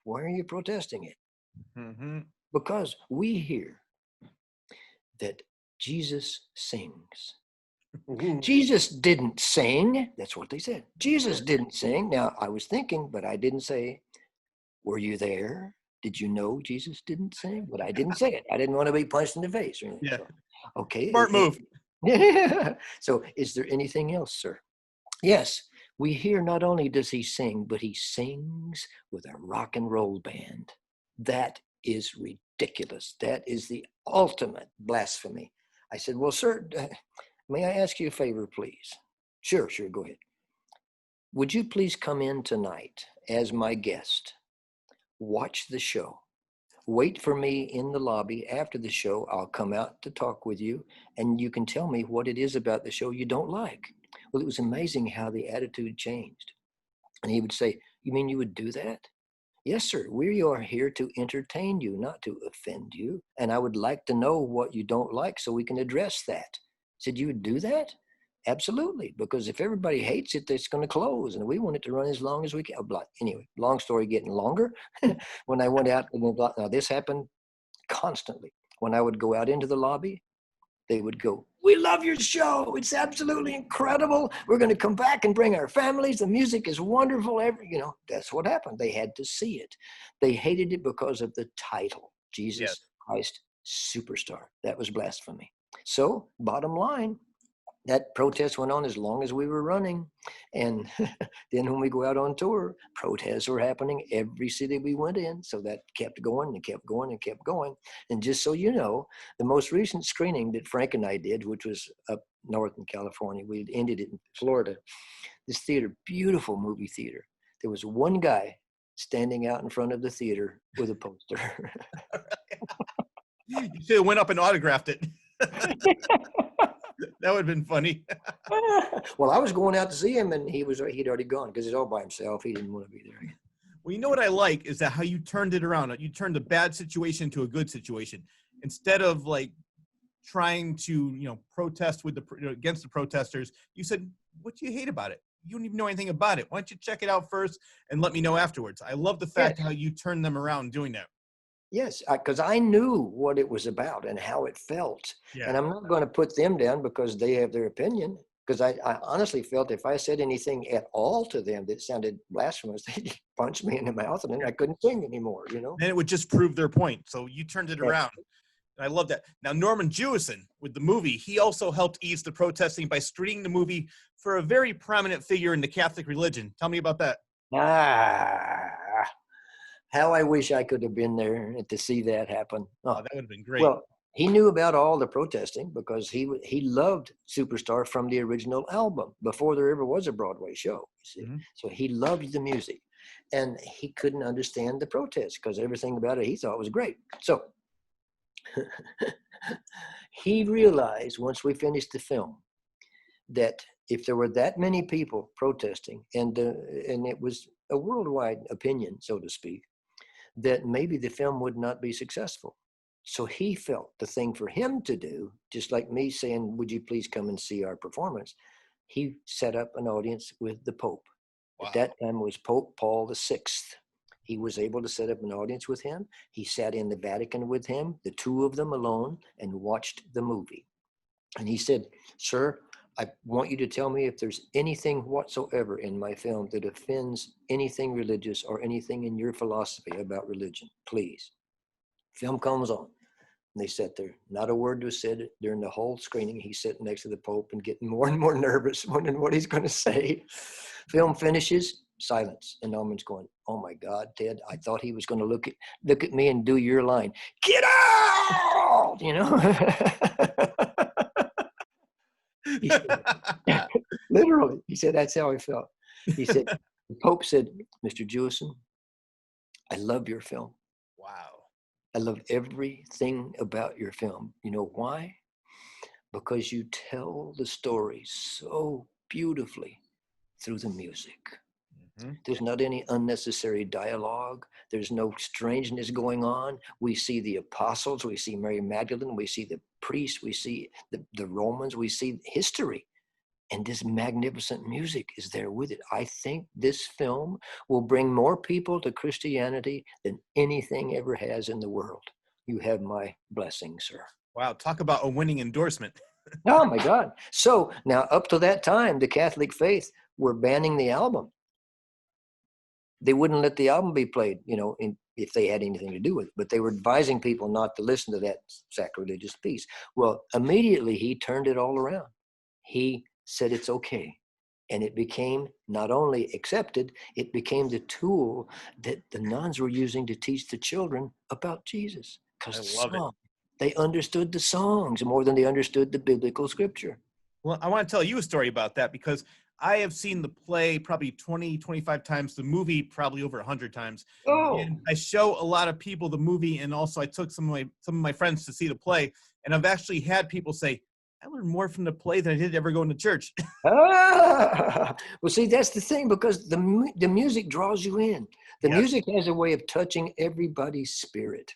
why are you protesting it?
Mm-hmm.
Because we hear that Jesus sings.
Ooh.
Jesus didn't sing. That's what they said. Jesus didn't sing. Now, I was thinking, but I didn't say, were you there? Did you know Jesus didn't sing? But I didn't say it. I didn't want to be punched in the face. Or anything.
Yeah.
So, okay.
Smart move.
So is there anything else, sir? Yes. We hear not only does he sing, but he sings with a rock and roll band. That is ridiculous. That is the ultimate blasphemy. I said, well, sir, may I ask you a favor, please? Sure, go ahead. Would you please come in tonight as my guest? Watch the show. Wait for me in the lobby after the show. I'll come out to talk with you, and you can tell me what it is about the show you don't like. Well, it was amazing how the attitude changed. And he would say, you mean you would do that? Yes, sir. We are here to entertain you, not to offend you. And I would like to know what you don't like so we can address that. I said, you would do that? Absolutely. Because if everybody hates it, it's going to close. And we want it to run as long as we can. Anyway, long story getting longer. When I went out, now this happened constantly. When I would go out into the lobby, they would go, we love your show. It's absolutely incredible. We're going to come back and bring our families. The music is wonderful. That's what happened. They had to see it. They hated it because of the title, Jesus Christ Superstar. That was blasphemy. So bottom line, that protest went on as long as we were running. And then when we go out on tour, protests were happening every city we went in. So that kept going and kept going and kept going. And just so you know, the most recent screening that Frank and I did, which was up north in California, we ended it in Florida. This theater, beautiful movie theater. There was one guy standing out in front of the theater with a poster.
You should have went up and autographed it. That would have been funny.
Well, I was going out to see him, and he'd already gone because he's all by himself. He didn't want to be there.
Well, you know what I like is that how you turned it around. You turned a bad situation to a good situation. Instead of like trying to, protest with against the protesters, you said, what do you hate about it? You don't even know anything about it. Why don't you check it out first and let me know afterwards? I love the fact how you turned them around doing that.
Yes, because I knew what it was about and how it felt.
Yeah.
And I'm not going to put them down because they have their opinion. Because I honestly felt if I said anything at all to them that sounded blasphemous, they'd punch me in the mouth and then I couldn't sing anymore, Then
it would just prove their point. So you turned it around. And I love that. Now, Norman Jewison, with the movie, he also helped ease the protesting by screening the movie for a very prominent figure in the Catholic religion. Tell me about that.
How I wish I could have been there to see that happen.
Oh, that would have been great.
Well, he knew about all the protesting because he loved Superstar from the original album before there ever was a Broadway show. You see? Mm-hmm. So he loved the music, and he couldn't understand the protests because everything about it he thought was great. So he realized once we finished the film that if there were that many people protesting, and it was a worldwide opinion, so to speak, that maybe the film would not be successful. So he felt the thing for him to do, just like me saying, would you please come and see our performance? He set up an audience with the Pope. Wow. At that time it was Pope Paul VI. He was able to set up an audience with him. He sat in the Vatican with him, the two of them alone, and watched the movie. And he said, sir, I want you to tell me if there's anything whatsoever in my film that offends anything religious or anything in your philosophy about religion, please. Film comes on. And they sat there. Not a word was said during the whole screening. He's sitting next to the Pope and getting more and more nervous, wondering what he's going to say. Film finishes, silence. And Norman's going, oh my God, Ted, I thought he was going to look at me and do your line. Get out! He said, literally, he said, that's how he felt. He said, the Pope said, Mr. Jewison, I love your film.
Wow.
I love everything about your film. You know why? Because you tell the story so beautifully through the music.
Mm-hmm.
There's not any unnecessary dialogue. There's no strangeness going on. We see the apostles, we see Mary Magdalene, we see the priests, we see the Romans, we see history. And this magnificent music is there with it. I think this film will bring more people to Christianity than anything ever has in the world. You have my blessing, sir.
Wow. Talk about a winning endorsement.
Oh my God. So now up to that time, the Catholic faith were banning the album. They wouldn't let the album be played, if they had anything to do with it, but they were advising people not to listen to that sacrilegious piece. Well, immediately he turned it all around. He said it's okay. And it became not only accepted, it became the tool that the nuns were using to teach the children about Jesus. Because
I love it.
They understood the songs more than they understood the biblical scripture.
Well, I want to tell you a story about that because I have seen the play probably 20, 25 times, the movie probably over 100 times.
Oh,
And I show a lot of people the movie, and also I took some of my friends to see the play, and I've actually had people say, I learned more from the play than I did ever going to church.
well, see, that's the thing, because the music draws you in. The
Yes.
music has a way of touching everybody's spirit.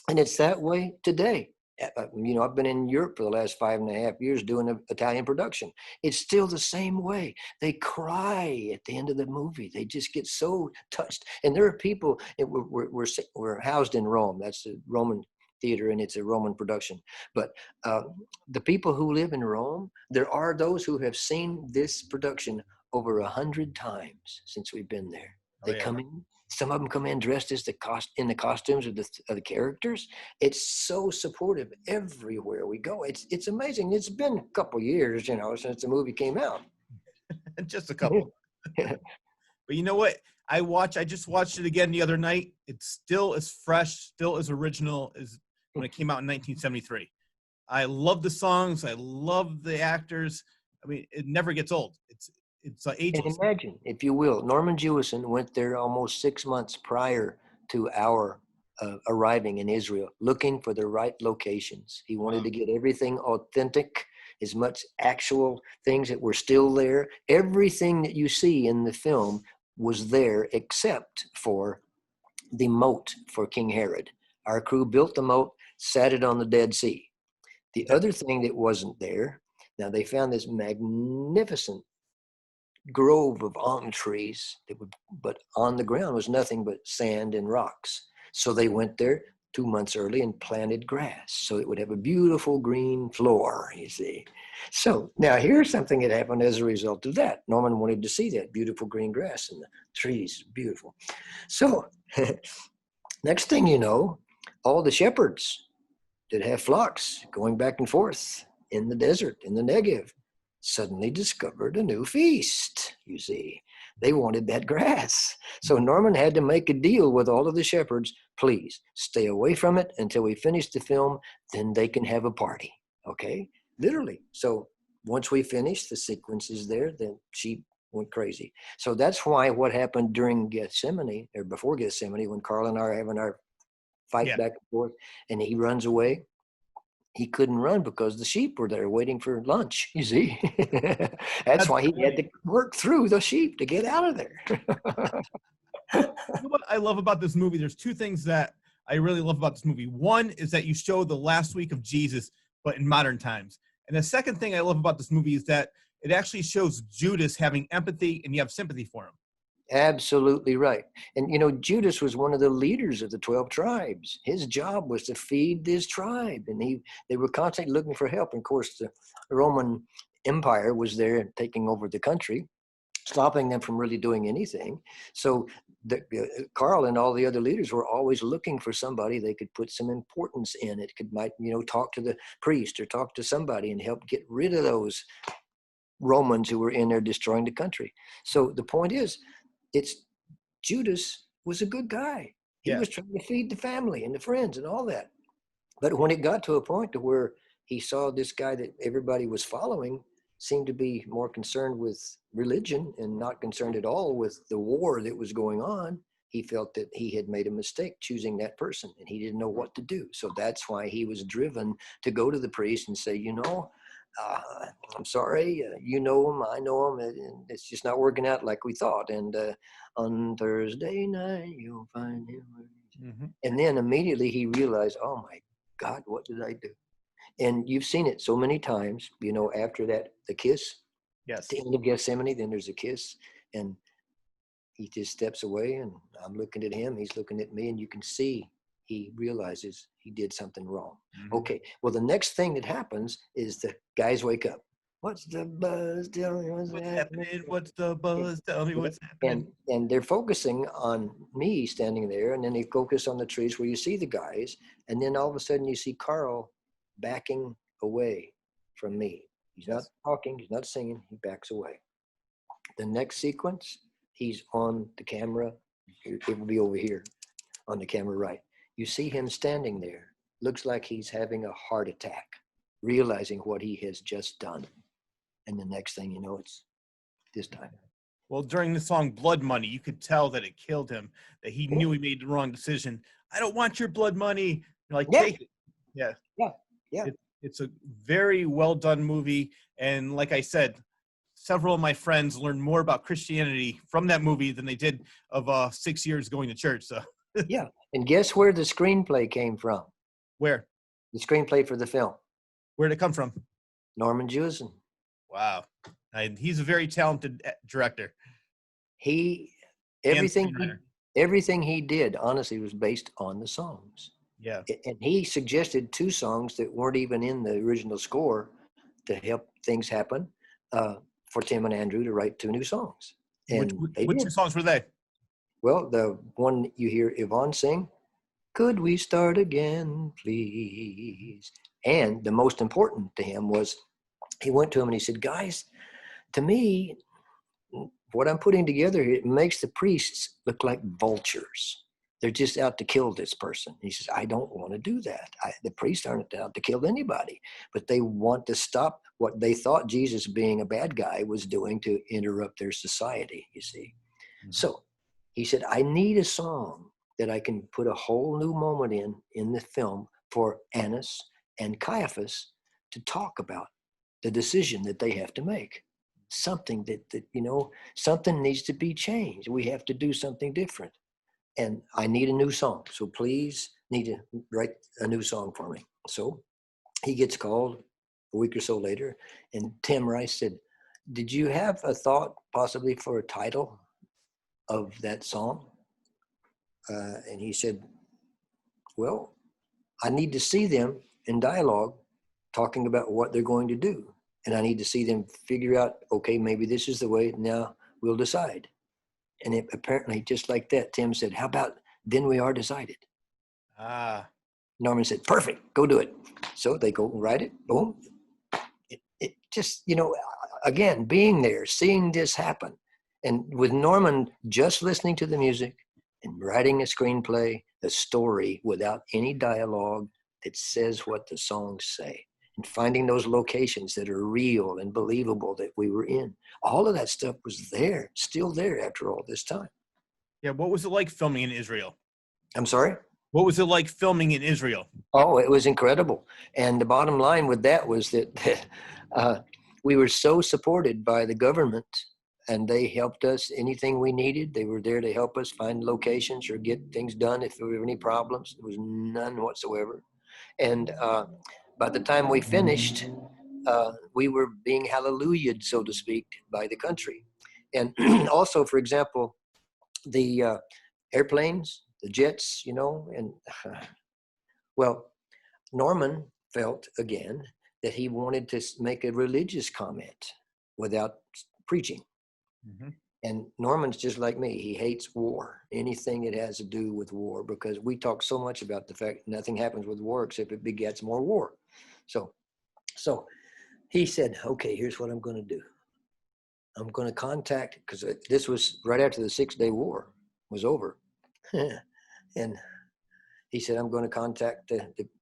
And it's that way today. I've been in Europe for the last 5.5 years doing an Italian production. It's still the same way. They cry at the end of the movie. They just get so touched. And there are people, we're housed in Rome. That's a Roman theater, and it's a Roman production. But the people who live in Rome, there are those who have seen this production over 100 times since we've been there. They come in. Some of them come in dressed as in the costumes of the characters. It's so supportive everywhere we go. It's amazing. It's been a couple years, since the movie came out.
Just a couple. But you know what? I just watched it again the other night. It's still as fresh, still as original as when it came out in 1973. I love the songs. I love the actors. I mean, it never gets old. It's ageless.
And imagine, if you will, Norman Jewison went there almost 6 months prior to our arriving in Israel, looking for the right locations. He wanted to get everything authentic, as much actual things that were still there. Everything that you see in the film was there except for the moat for King Herod. Our crew built the moat, sat it on the Dead Sea. The other thing that wasn't there, now they found this magnificent grove of almond trees but on the ground was nothing but sand and rocks. So they went there 2 months early and planted grass so it would have a beautiful green floor, you see. So now here's something that happened as a result of that. Norman wanted to see that beautiful green grass and the trees, beautiful. So next thing you know, all the shepherds that have flocks going back and forth in the desert, in the Negev, suddenly discovered a new feast, you see. They wanted that grass. So Norman had to make a deal with all of the shepherds. Please stay away from it until we finish the film, then they can have a party, okay? Literally. So once we finished, the sequence is there, the sheep went crazy. So that's why what happened during Gethsemane, or before Gethsemane, when Carl and I are having our fight back and forth, and he runs away, he couldn't run because the sheep were there waiting for lunch, you see. That's why he had to work through the sheep to get out of there.
You know what I love about this movie? There's two things that I really love about this movie. One is that you show the last week of Jesus, but in modern times. And the second thing I love about this movie is that it actually shows Judas having empathy, and you have sympathy for him.
Absolutely right. And Judas was one of the leaders of the 12 tribes. His job was to feed this tribe, and they were constantly looking for help. And of course, the Roman Empire was there taking over the country, stopping them from really doing anything. So Carl and all the other leaders were always looking for somebody they could put some importance in. It might talk to the priest or talk to somebody and help get rid of those Romans who were in there destroying the country. So the point is, Judas was a good guy. He was trying to feed the family and the friends and all that. But when it got to a point to where he saw this guy that everybody was following seemed to be more concerned with religion and not concerned at all with the war that was going on. He felt that he had made a mistake choosing that person, and he didn't know what to do. So that's why he was driven to go to the priest and say, I'm sorry, you know him, I know him, and it's just not working out like we thought. And on Thursday night, you'll find him. Mm-hmm. And then immediately he realized, oh my God, what did I do? And you've seen it so many times, after that, the kiss.
Yes.
At the end of Gethsemane, then there's a kiss, and he just steps away, and I'm looking at him, he's looking at me, and you can see he realizes he did something wrong. Mm-hmm. Okay, well, the next thing that happens is the guys wake up. What's the buzz? Tell me what's happening.
What's the buzz? Tell me what's happening.
And they're focusing on me standing there, and then they focus on the trees where you see the guys, and then all of a sudden you see Carl backing away from me. He's not talking, he's not singing, he backs away. The next sequence, he's on the camera. It will be over here on the camera right. You see him standing there. Looks like he's having a heart attack, realizing what he has just done. And the next thing you know, it's this time.
Well, during the song Blood Money, you could tell that it killed him, that he knew he made the wrong decision. I don't want your blood money. You're like, take it. Yeah. It's a very well done movie. And like I said, several of my friends learned more about Christianity from that movie than they did of 6 years going to church. So
yeah. And guess where the screenplay came from?
Where?
The screenplay for the film.
Where'd it come from?
Norman Jewison.
Wow. He's a very talented director.
Everything he did, honestly, was based on the songs.
Yeah.
And he suggested 2 songs that weren't even in the original score to help things happen for Tim and Andrew to write 2 new songs. And
which 2 songs were they?
Well, the one you hear Yvonne sing, "Could we start again, please?" And the most important to him was, he went to him and he said, "Guys, to me, what I'm putting together here, it makes the priests look like vultures. They're just out to kill this person." He says, "I don't want to do that. The priests aren't out to kill anybody, but they want to stop what they thought Jesus, being a bad guy, was doing to interrupt their society, you see." Mm-hmm. So he said, "I need a song that I can put a whole new moment in the film for Annas and Caiaphas to talk about the decision that they have to make. Something that something needs to be changed. We have to do something different. And I need a new song. So please need to write a new song for me." So he gets called a week or so later, and Tim Rice said, "Did you have a thought possibly for a title of that song?" And he said, "Well, I need to see them in dialogue talking about what they're going to do. And I need to see them figure out, okay, maybe this is the way, now we'll decide." And apparently, just like that, Tim said, "How about Then We Are Decided?" Norman said, "Perfect, go do it." So they go write it, boom. It just, again, being there, seeing this happen. And with Norman just listening to the music and writing a screenplay, a story without any dialogue that says what the songs say, and finding those locations that are real and believable that we were in. All of that stuff was there, still there after all this time.
Yeah, what was it like filming in Israel?
I'm sorry?
What was it like filming in Israel?
Oh, it was incredible. And the bottom line with that was that we were so supported by the government, and they helped us anything we needed. They were there to help us find locations or get things done if there were any problems. There was none whatsoever. And by the time we finished, we were being hallelujah'd, so to speak, by the country. And also, for example, the airplanes, the jets, and well, Norman felt again that he wanted to make a religious comment without preaching. Mm-hmm. And Norman's just like me. He hates war, anything that has to do with war, because we talk so much about the fact nothing happens with war except it begets more war. So he said, "Okay, here's what I'm going to do. I'm going to contact," because this was right after the 6-day war was over. And he said, I'm going to contact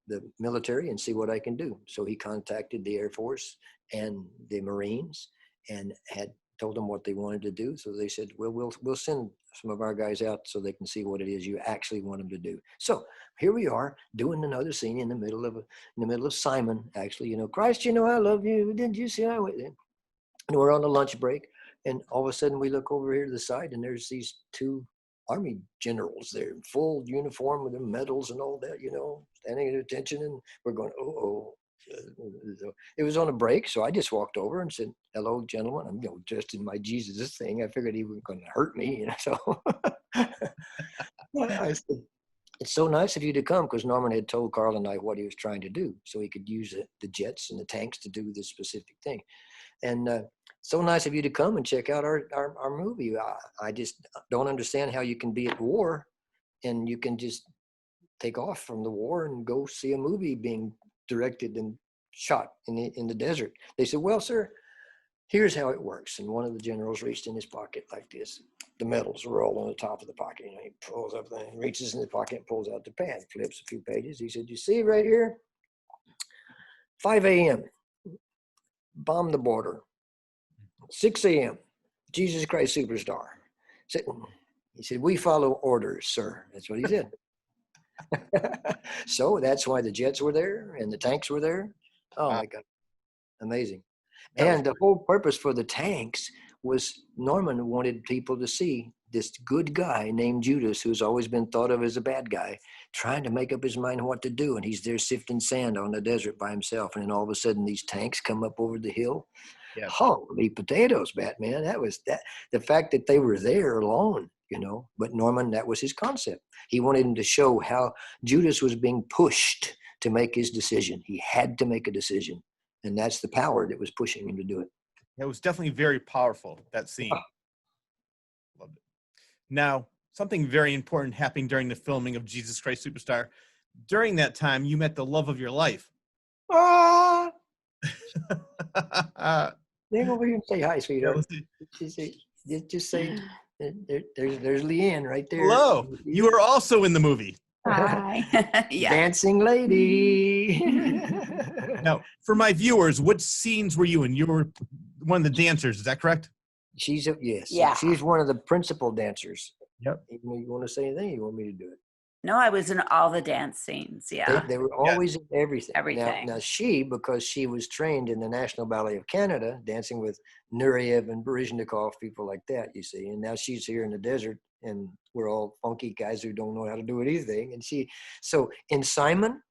the military and see what I can do. So he contacted the Air Force and the Marines and had told them what they wanted to do. So they said, well, we'll send some of our guys out so they can see what it is you actually want them to do. So here we are doing another scene in the middle of Simon, actually, you know, Christ, you know, I love you. Didn't you see? And we're on a lunch break. And all of a sudden we look over here to the side and there's these two Army generals there in full uniform with their medals and all that, you know, standing at attention. And we're going, oh. It was on a break, so I just walked over and said, hello, gentlemen. I'm, you know, dressed in my Jesus thing. I figured he wasn't going to hurt me, you know, so I said, it's so nice of you to come, because Norman had told Carl and I what he was trying to do, so he could use the jets and the tanks to do this specific thing. And so nice of you to come and check out our movie. I just don't understand how you can be at war and you can just take off from the war and go see a movie being directed and shot in the desert. They said, well, sir, here's how it works. And one of the generals reached in his pocket like this. The medals were all on the top of the pocket. You know, he pulls up, he reaches in the pocket and pulls out the pad, flips a few pages. He said, you see right here? 5 a.m. Bomb the border. 6 a.m. Jesus Christ Superstar. He said, we follow orders, sir. That's what he said. So that's why the jets were there and the tanks were there. Oh my God. Amazing. And the whole purpose for the tanks was Norman wanted people to see this good guy named Judas, who's always been thought of as a bad guy, trying to make up his mind what to do. And he's there sifting sand on the desert by himself. And then all of a sudden these tanks come up over the hill. Yeah. Holy potatoes, Batman. That was that. The fact that they were there alone, you know, but Norman, that was his concept. He wanted him to show how Judas was being pushed to make his decision. He had to make a decision. And that's the power that was pushing him to do it.
It was definitely very powerful, that scene. Loved it. Now, something very important happened during the filming of Jesus Christ Superstar. During that time, you met the love of your life.
Ah! They go over here and say hi, sweetheart. Just say, there's Leeyan right there.
Hello. You were also in the movie.
Hi. Yeah.
Dancing lady.
Now, for my viewers, what scenes were you in? You were one of the dancers, is that correct?
Yes.
Yeah.
She's one of the principal dancers.
Yep.
You want to say anything? You want me to do it?
No, I was in all the dance scenes. Yeah.
They were always in everything.
Everything.
Now she, because she was trained in the National Ballet of Canada, dancing with Nureyev and Baryshnikov, people like that, you see. And now she's here in the desert, and we're all funky guys who don't know how to do anything. And so in Simon,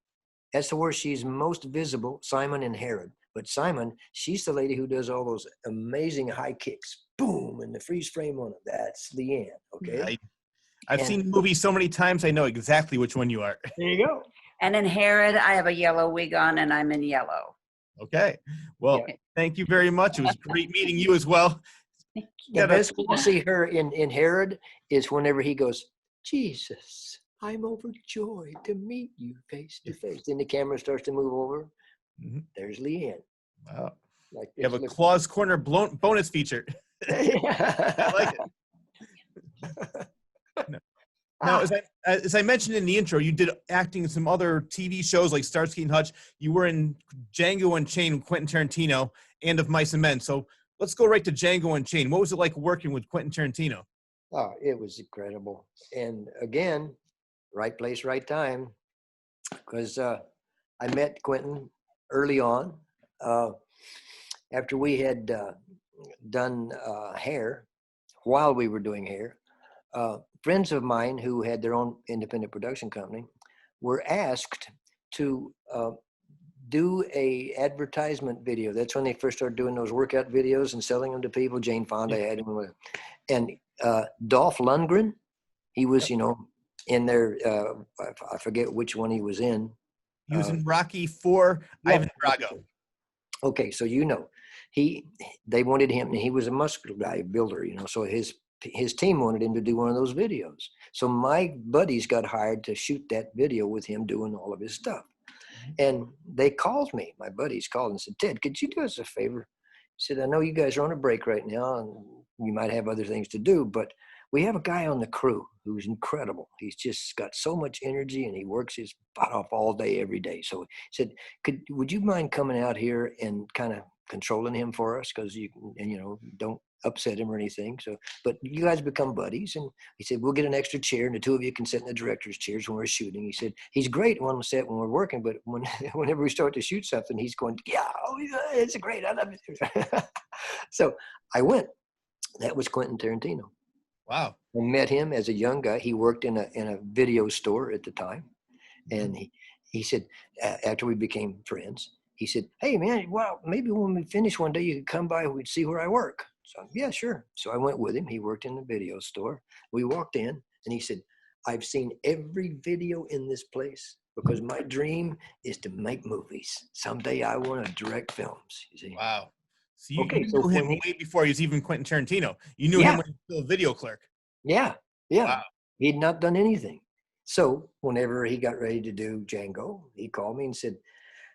that's where she's most visible, Simon and Herod. But Simon, she's the lady who does all those amazing high kicks, boom, and the freeze frame on it. That's Leeyan, okay?
I've seen the movie so many times, I know exactly which one you are.
There you go.
And in Herod, I have a yellow wig on, and I'm in yellow.
Okay. Well, Thank you very much. It was great meeting you as well.
The best way to see her in Herod is whenever he goes, Jesus, I'm overjoyed to meet you face to face. Then the camera starts to move over. Mm-hmm. There's Leeyan.
Wow. Like you have a Claw's Corner bonus feature. I like it. Now, as I mentioned in the intro, you did acting in some other TV shows like Starsky and Hutch. You were in Django Unchained with Quentin Tarantino and Of Mice and Men. So let's go right to Django Unchained. What was it like working with Quentin Tarantino?
Oh, it was incredible. And again, right place, right time. Because I met Quentin early on. After we had done hair, while we were doing hair, friends of mine who had their own independent production company were asked to do a advertisement video. That's when they first started doing those workout videos and selling them to people. Jane Fonda had them with, and Dolph Lundgren, he was, you know, in there. I forget which one he was in.
He was in Rocky IV, Ivan Drago.
Okay, so you know, they wanted him, and he was a muscular guy, builder, you know, so his team wanted him to do one of those videos. So my buddies got hired to shoot that video with him doing all of his stuff. And they called me, my buddies called and said, Ted, could you do us a favor? He said, I know you guys are on a break right now and you might have other things to do, but we have a guy on the crew who's incredible. He's just got so much energy, and he works his butt off all day, every day. So he said, would you mind coming out here and kind of controlling him for us? Because don't upset him or anything. So, but you guys become buddies. And he said, we'll get an extra chair, and the two of you can sit in the director's chairs when we're shooting. He said, he's great on the set when we're working, but whenever we start to shoot something, he's going, yeah, it's great. I love it. So I went. That was Quentin Tarantino.
Wow.
I met him as a young guy. He worked in a video store at the time. And he said, after we became friends, he said, hey, man, well, maybe when we finish one day, you could come by and we'd see where I work. So, yeah, sure. So I went with him. He worked in the video store. We walked in, and he said, I've seen every video in this place because my dream is to make movies. Someday I want to direct films. You see?
Wow. So you
So
knew him way before he was even Quentin Tarantino. You knew him when he was still a video clerk.
Yeah.
Wow.
He'd not done anything. So whenever he got ready to do Django, he called me and said,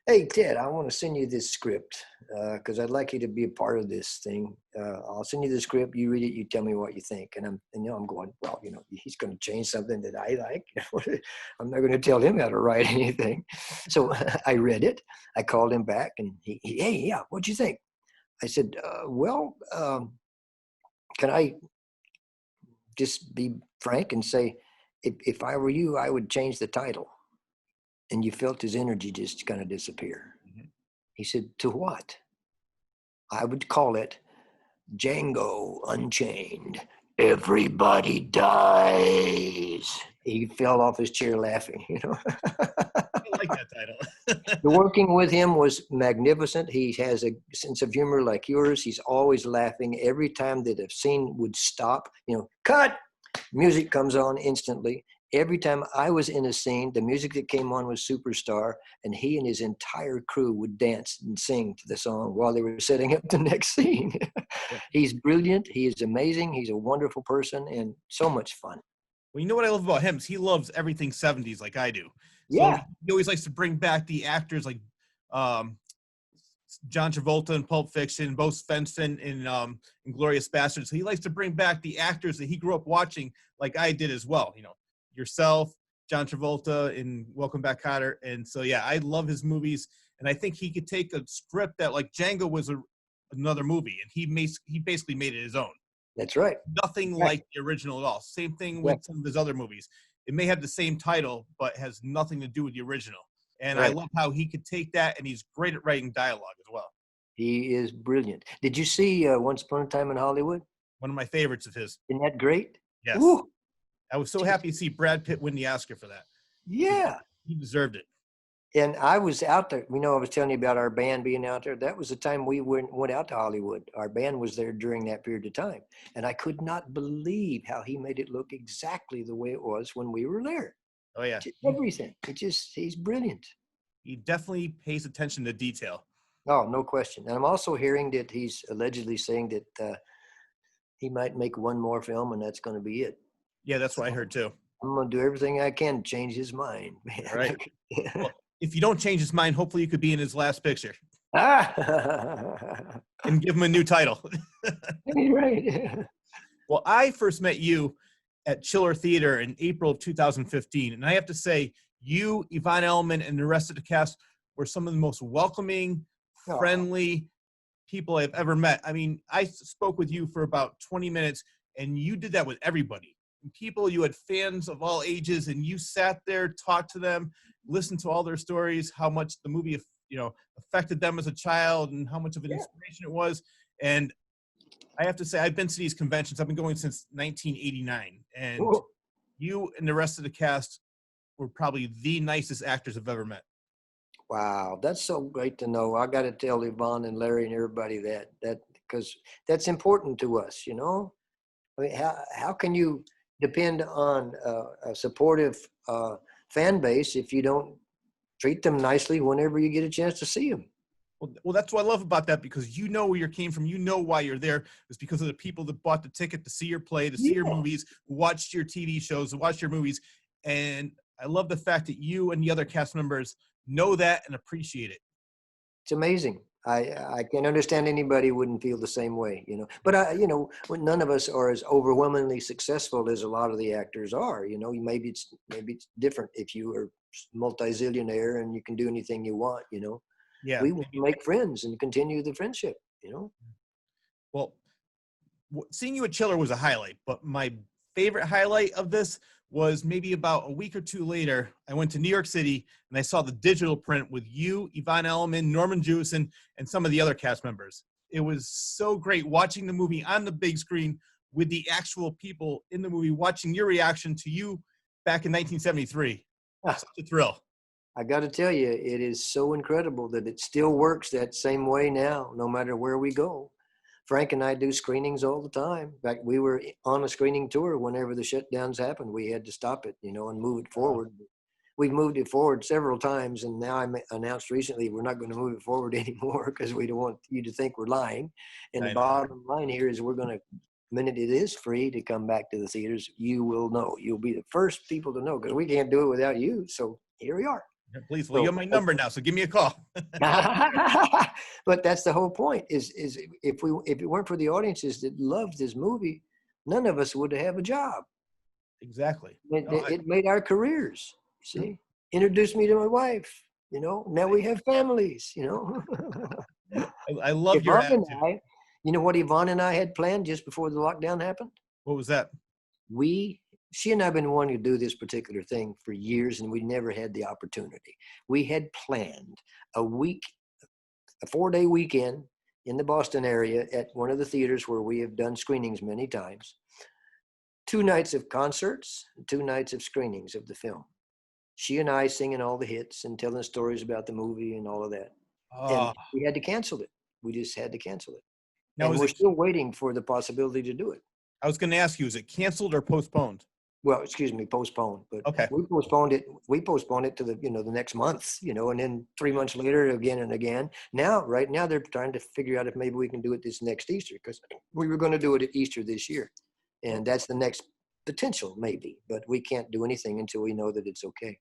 hey, Ted, I want to send you this script because I'd like you to be a part of this thing. I'll send you the script. You read it. You tell me what you think. And I'm going, well, he's going to change something that I like. I'm not going to tell him how to write anything. So I read it. I called him back, and hey, yeah, what'd you think? I said, can I just be frank and say, if I were you, I would change the title. And you felt his energy just kind of disappear. Mm-hmm. He said, to what? I would call it Django Unchained. Everybody dies. He fell off his chair laughing,
I like that title.
Working with him was magnificent. He has a sense of humor like yours. He's always laughing. Every time that a scene would stop, cut, music comes on instantly. Every time I was in a scene, the music that came on was Superstar, and he and his entire crew would dance and sing to the song while they were setting up the next scene. Yeah. He's brilliant. He is amazing. He's a wonderful person and so much fun.
Well, you know what I love about him is he loves everything 70s like I do.
Yeah.
So he always likes to bring back the actors like John Travolta in Pulp Fiction, Bo Svensson in Inglourious Basterds. So he likes to bring back the actors that he grew up watching like I did as well. Yourself, John Travolta in Welcome Back, Kotter. And so, yeah, I love his movies. And I think he could take a script that, like, Django was another movie, and he basically made it his own.
That's right.
Nothing like the original at all. Same thing with some of his other movies. It may have the same title, but has nothing to do with the original. And I love how he could take that, and he's great at writing dialogue as well.
He is brilliant. Did you see Once Upon a Time in Hollywood?
One of my favorites of his.
Isn't that great?
Yes.
Ooh.
I was so happy to see Brad Pitt win the Oscar for that.
Yeah.
He deserved it.
And I was out there. I was telling you about our band being out there. That was the time we went out to Hollywood. Our band was there during that period of time. And I could not believe how he made it look exactly the way it was when we were there.
Oh, yeah.
Everything. He's brilliant.
He definitely pays attention to detail.
Oh, no question. And I'm also hearing that he's allegedly saying that he might make one more film, and that's going to be it.
Yeah, that's what I heard too.
I'm going to do everything I can to change his mind.
Right. Well, if you don't change his mind, hopefully you could be in his last picture. And give him a new title.
Right.
Well, I first met you at Chiller Theater in April of 2015. And I have to say, you, Yvonne Elliman, and the rest of the cast were some of the most welcoming, friendly people I've ever met. I mean, I spoke with you for about 20 minutes, and you did that with everybody. People, you had fans of all ages, and you sat there, talked to them, listened to all their stories, how much the movie, affected them as a child, and how much of an inspiration it was. And I have to say, I've been to these conventions. I've been going since 1989, and you and the rest of the cast were probably the nicest actors I've ever met. Wow,
that's so great to know. I got to tell Yvonne and Larry and everybody that because that's important to us. I mean, how can you depend on a supportive fan base if you don't treat them nicely whenever you get a chance to see them?
Well, that's what I love about that, because you know where you came from. You know why you're there. It's because of the people that bought the ticket to see your play, to see your movies, watched your TV shows, watched your movies. And I love the fact that you and the other cast members know that and appreciate it.
It's amazing. I can't understand anybody who wouldn't feel the same way, you know. But when none of us are as overwhelmingly successful as a lot of the actors are. You know, maybe it's different if you are multi-zillionaire and you can do anything you want. You know,
Yeah.
we want to make friends and continue the friendship. You know.
Well, seeing you at Chiller was a highlight, but my favorite highlight of this was maybe about a week or two later. I went to New York City and I saw the digital print with you, Yvonne Elliman, Norman Jewison, and some of the other cast members. It was so great watching the movie on the big screen with the actual people in the movie, watching your reaction to you back in 1973. Such a thrill.
I got to tell you, it is so incredible that it still works that same way now, no matter where we go. Frank and I do screenings all the time. In fact, we were on a screening tour whenever the shutdowns happened. We had to stop it, you know, and move it forward. We've moved it forward several times, and now I announced recently we're not going to move it forward anymore because we don't want you to think we're lying. And the bottom line here is we're going to, the minute it is free to come back to the theaters, you will know. You'll be the first people to know because we can't do it without you. So here we are.
Please, well, you have my number now, so give me a call.
But that's the whole point is if it weren't for the audiences that loved this movie, none of us would have a job.
Exactly.
It made our careers, you see. Introduced me to my wife, you know. Now we have families, you know.
I love your attitude.
You know what Yvonne and I had planned just before the lockdown happened?
What was that?
She and I have been wanting to do this particular thing for years, and we never had the opportunity. We had planned a 4-day weekend in the Boston area at one of the theaters where we have done screenings many times. 2 nights of concerts, 2 nights of screenings of the film. She and I singing all the hits and telling stories about the movie and all of that. And we had to cancel it. We just had to cancel it. Now, and we're still waiting for the possibility to do it.
I was going to ask you, is it canceled or postponed?
Well, excuse me, postponed. But
okay.
We postponed it to the the next month, you know, and then 3 months later again and again. Right now they're trying to figure out if maybe we can do it this next Easter, because we were going to do it at Easter this year. And that's the next potential maybe, but we can't do anything until we know that it's okay.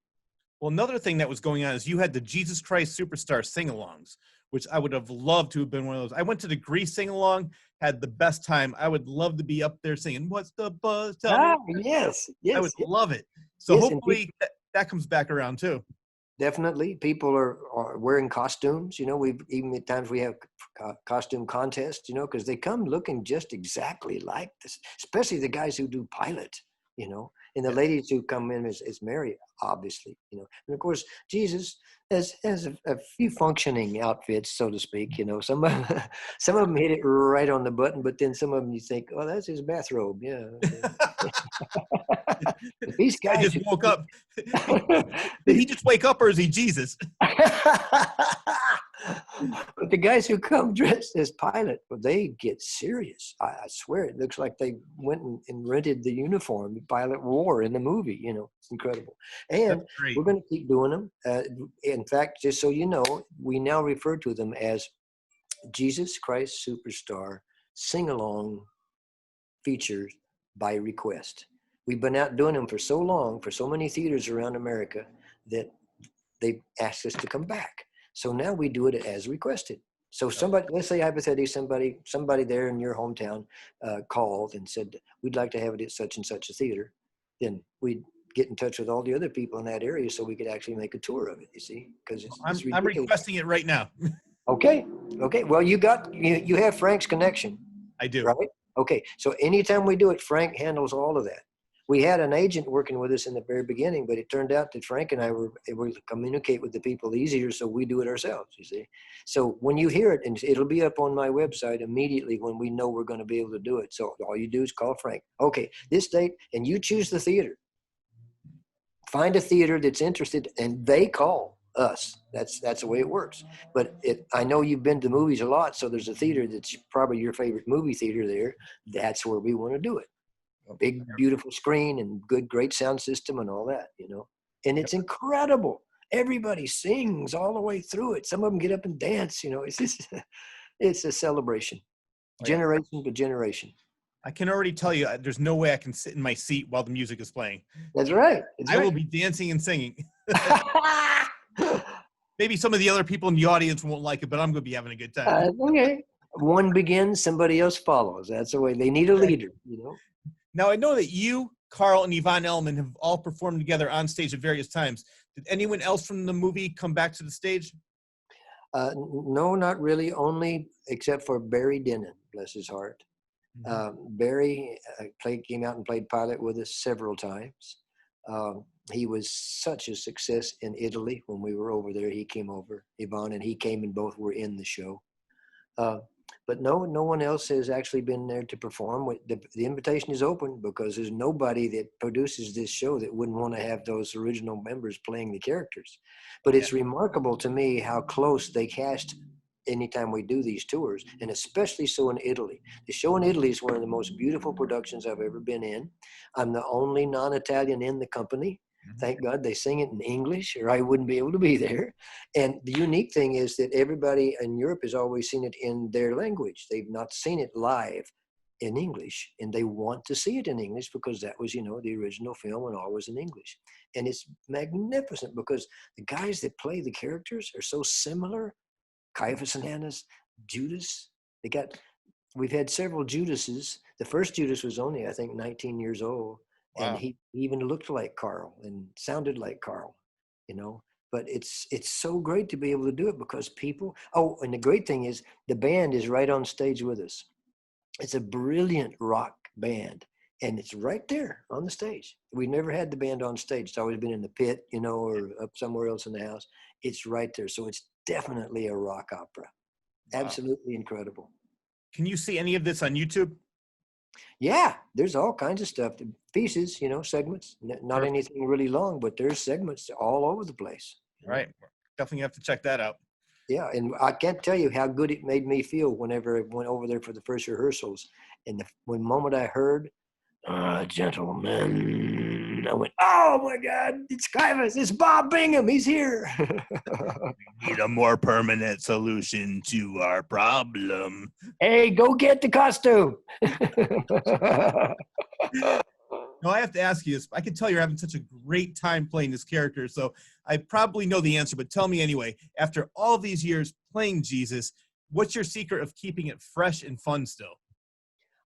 Well, another thing that was going on is you had the Jesus Christ Superstar sing-alongs, which I would have loved to have been one of those. I went to the Grease sing-along, had the best time. I would love to be up there singing, "What's the buzz?"
Yes.
I would love it. So hopefully that comes back around too.
Definitely. People are wearing costumes. You know, even at times we have costume contests, you know, because they come looking just exactly like this, especially the guys who do Pilate, you know, and the ladies who come in as Mary, obviously, you know. And of course, Jesus has a few functioning outfits, so to speak, you know. Some of them hit it right on the button, but then some of them you think, oh, that's his bathrobe. Yeah. These guys
just woke up. Did he just wake up or is he Jesus?
But the guys who come dressed as Pilate, well, they get serious. I swear it looks like they went and rented the uniform Pilate wore in the movie. You know, it's incredible. And we're going to keep doing them. In fact, just so you know, we now refer to them as Jesus Christ Superstar Sing-Along Features by Request. We've been out doing them for so long, for so many theaters around America, that they've asked us to come back. So now we do it as requested. So somebody, let's say hypothetically, somebody there in your hometown called and said, we'd like to have it at such and such a theater. Then we'd get in touch with all the other people in that area so we could actually make a tour of it, you see? Because
I'm requesting it right now.
Okay. Well, you have Frank's connection.
I do.
Right? Okay. So anytime we do it, Frank handles all of that. We had an agent working with us in the very beginning, but it turned out that Frank and I were able to communicate with the people easier, so we do it ourselves, you see. So when you hear it, and it'll be up on my website immediately when we know we're going to be able to do it. So all you do is call Frank. Okay, this date, and you choose the theater. Find a theater that's interested, and they call us. That's the way it works. But I know you've been to movies a lot, so there's a theater that's probably your favorite movie theater there. That's where we want to do it. A big, beautiful screen and great sound system and all that, you know. And it's incredible. Everybody sings all the way through it. Some of them get up and dance, you know. It's a celebration, generation to generation.
I can already tell you, there's no way I can sit in my seat while the music is playing.
That's right.
I will be dancing and singing. Maybe some of the other people in the audience won't like it, but I'm going to be having a good time.
Okay. One begins, somebody else follows. That's the way. They need a leader, you know.
Now, I know that you, Carl, and Yvonne Elliman have all performed together on stage at various times. Did anyone else from the movie come back to the stage?
No, not really. Only except for Barry Denon, bless his heart. Barry came out and played pilot with us several times. He was such a success in Italy when we were over there. He came over, Yvonne, and he came and both were in the show. But no one else has actually been there to perform. The invitation is open because there's nobody that produces this show that wouldn't want to have those original members playing the characters. But it's remarkable to me how close they cast anytime we do these tours, and especially so in Italy. The show in Italy is one of the most beautiful productions I've ever been in. I'm the only non-Italian in the company. Thank God they sing it in English, or I wouldn't be able to be there. And the unique thing is that everybody in Europe has always seen it in their language. They've not seen it live in English, and they want to see it in English because that was, the original film and all was in English. And it's magnificent because the guys that play the characters are so similar. Caiaphas and Annas, Judas. We've had several Judases. The first Judas was only, I think, 19 years old. Wow. And he even looked like Carl and sounded like Carl, But it's so great to be able to do it because people. Oh, and the great thing is the band is right on stage with us. It's a brilliant rock band, and it's right there on the stage. We've never had the band on stage. It's always been in the pit, or up somewhere else in the house. It's right there. So it's definitely a rock opera. Wow. Absolutely incredible.
Can you see any of this on YouTube?
Yeah, there's all kinds of stuff. Pieces, segments. Not anything really long, but there's segments all over the place.
Right. Definitely have to check that out.
Yeah, and I can't tell you how good it made me feel whenever I went over there for the first rehearsals. And the moment I heard, gentlemen, I went, oh my God, it's Caiaphas, it's Bob Bingham, he's here.
We need a more permanent solution to our problem.
Hey, go get the costume.
No, I have to ask you this. I can tell you're having such a great time playing this character, so I probably know the answer, but tell me anyway. After all these years playing Jesus, what's your secret of keeping it fresh and fun still?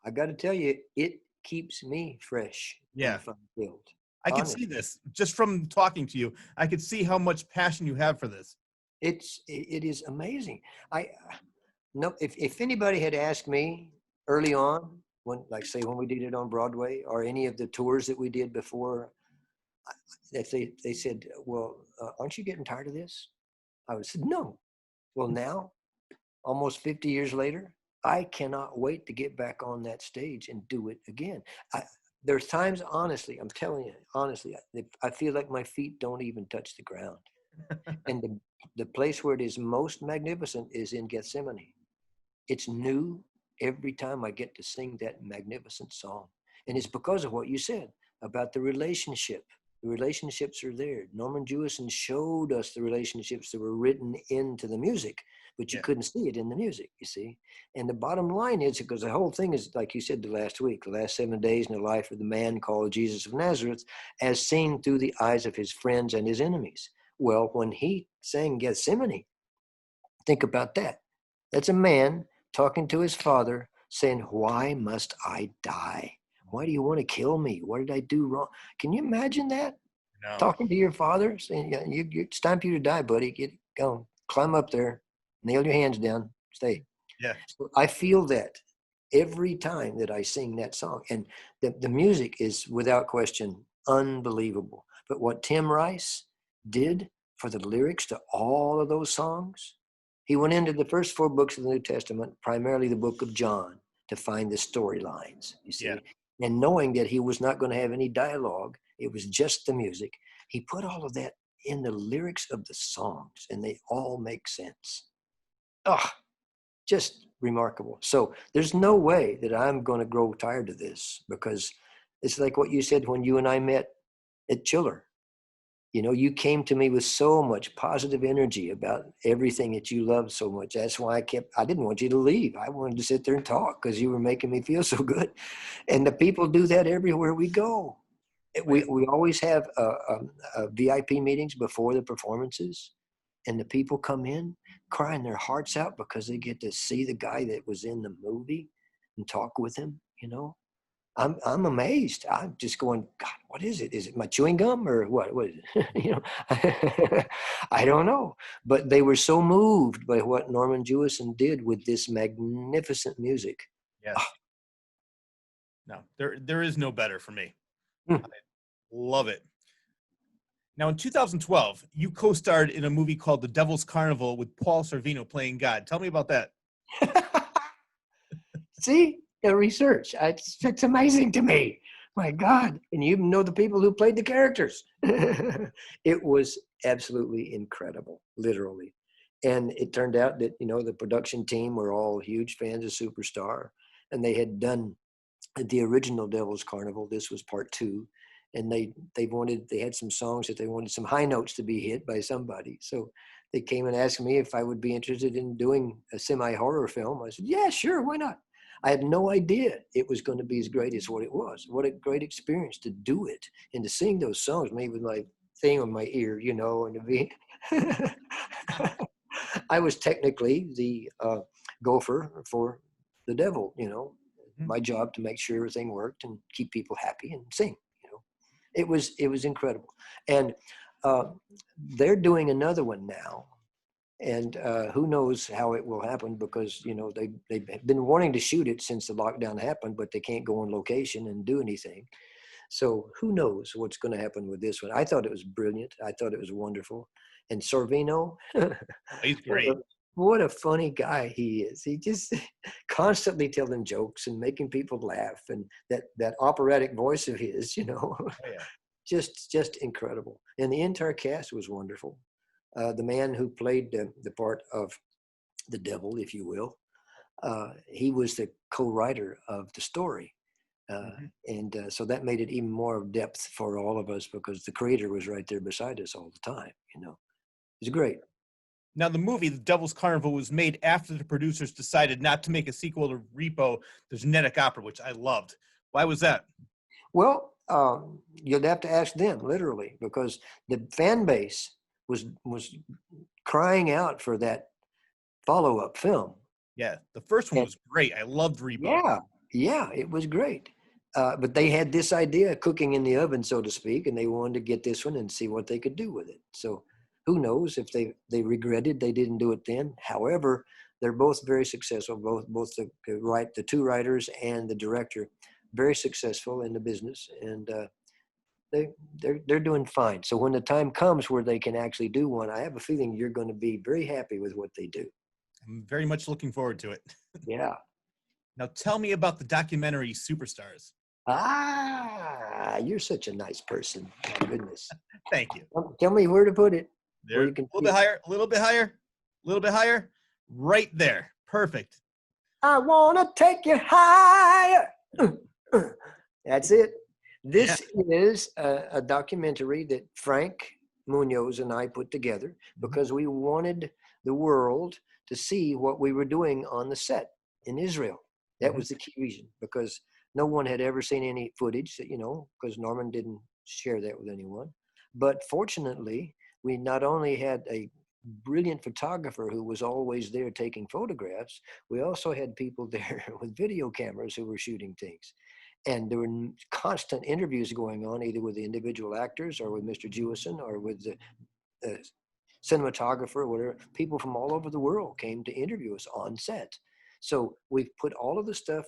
I got to tell you, it keeps me fresh.
Yeah.
Fun-filled.
I can see this just from talking to you. I could see how much passion you have for this.
It is amazing. If anybody had asked me early on, when we did it on Broadway or any of the tours that we did before, if they said, well, aren't you getting tired of this? I would say, no. Well, now, almost 50 years later, I cannot wait to get back on that stage and do it again. There's times, honestly, I'm telling you, honestly, I feel like my feet don't even touch the ground. And the place where it is most magnificent is in Gethsemane. It's new every time I get to sing that magnificent song. And it's because of what you said about the relationship. The relationships are there. Norman Jewison showed us the relationships that were written into the music, but you couldn't see it in the music, you see. And the bottom line is, because the whole thing is, like you said the last 7 days in the life of the man called Jesus of Nazareth, as seen through the eyes of his friends and his enemies. Well, when he sang Gethsemane, think about that. That's a man talking to his father saying, why must I die? Why do you want to kill me? What did I do wrong? Can you imagine that? No. Talking to your father, saying, it's time for you to die, buddy. Go, climb up there, nail your hands down, stay.
Yeah.
So I feel that every time that I sing that song. And the music is, without question, unbelievable. But what Tim Rice did for the lyrics to all of those songs, he went into the first 4 books of the New Testament, primarily the book of John, to find the storylines, you see. Yeah. And knowing that he was not going to have any dialogue, it was just the music, he put all of that in the lyrics of the songs, and they all make sense. Just remarkable. So there's no way that I'm going to grow tired of this, because it's like what you said when you and I met at Chiller. You came to me with so much positive energy about everything that you loved so much. That's why I didn't want you to leave. I wanted to sit there and talk because you were making me feel so good. And the people do that everywhere we go. We always have VIP meetings before the performances. and the people come in crying their hearts out because they get to see the guy that was in the movie and talk with him, you know. I'm amazed. I'm just going, God, what is it? Is it my chewing gum or what? What is it? You know, I don't know. But they were so moved by what Norman Jewison did with this magnificent music.
Yes. No, there is no better for me.
Hmm.
I love it. Now, in 2012, you co-starred in a movie called The Devil's Carnival with Paul Sorvino playing God. Tell me about that.
See, the research. It's amazing to me. My God. And you know the people who played the characters. It was absolutely incredible, literally. And it turned out that, you know, the production team were all huge fans of Superstar. And they had done the original Devil's Carnival. This was part 2. And they had some songs that they wanted some high notes to be hit by somebody. So they came and asked me if I would be interested in doing a semi-horror film. I said, yeah, sure, why not? I had no idea it was going to be as great as what it was. What a great experience to do it and to sing those songs, maybe with my thing on my ear, you know, and to be. I was technically the gopher for the devil, you know.
Mhm.
My job to make sure everything worked and keep people happy and sing, you know. It was incredible. And they're doing another one now. And who knows how it will happen, because, you know, they've been wanting to shoot it since the lockdown happened, but they can't go on location and do anything. So who knows what's going to happen with this one. I thought it was brilliant. I thought it was wonderful. And Sorvino,
He's great.
what a funny guy he is. He just constantly telling jokes and making people laugh, and that operatic voice of his, you know,
Oh, yeah.
just incredible. And the entire cast was wonderful. The man who played the part of the devil, if you will, he was the co-writer of the story. And so that made it even more depth for all of us, because the creator was right there beside us all the time, you know. It was great.
Now, the movie, The Devil's Carnival, was made after the producers decided not to make a sequel to Repo, the Genetic Opera, which I loved. Why was that?
Well, you'd have to ask them, literally, because the fan base was crying out for that follow-up film.
Yeah, the first one
And
was great. I loved Repo.
yeah, it was great. But they had this idea cooking in the oven, so to speak, and they wanted to get this one and see what they could do with it. So who knows if they regretted they didn't do it then. However, they're both very successful, both the two writers and the director, very successful in the business, and they're doing fine. So when the time comes where they can actually do one, I have a feeling you're going to be very happy with what they do.
I'm very much looking forward to it.
Yeah.
Now, tell me about the documentary Superstars.
You're such a nice person. My goodness.
Thank you.
Tell me where to put it.
There,
Where
a
you can
little bit higher, a little bit higher, a little bit higher. Right there. Perfect.
I want to take you higher. That's it. This is a documentary that Frank Munoz and I put together because we wanted the world to see what we were doing on the set in Israel. That was the key reason, because no one had ever seen any footage, you know, because Norman didn't share that with anyone. But fortunately, we not only had a brilliant photographer who was always there taking photographs, we also had people there with video cameras who were shooting things. And there were constant interviews going on, either with the individual actors or with Mr. Jewison or with the cinematographer or whatever. People from all over the world came to interview us on set. So we've put all of the stuff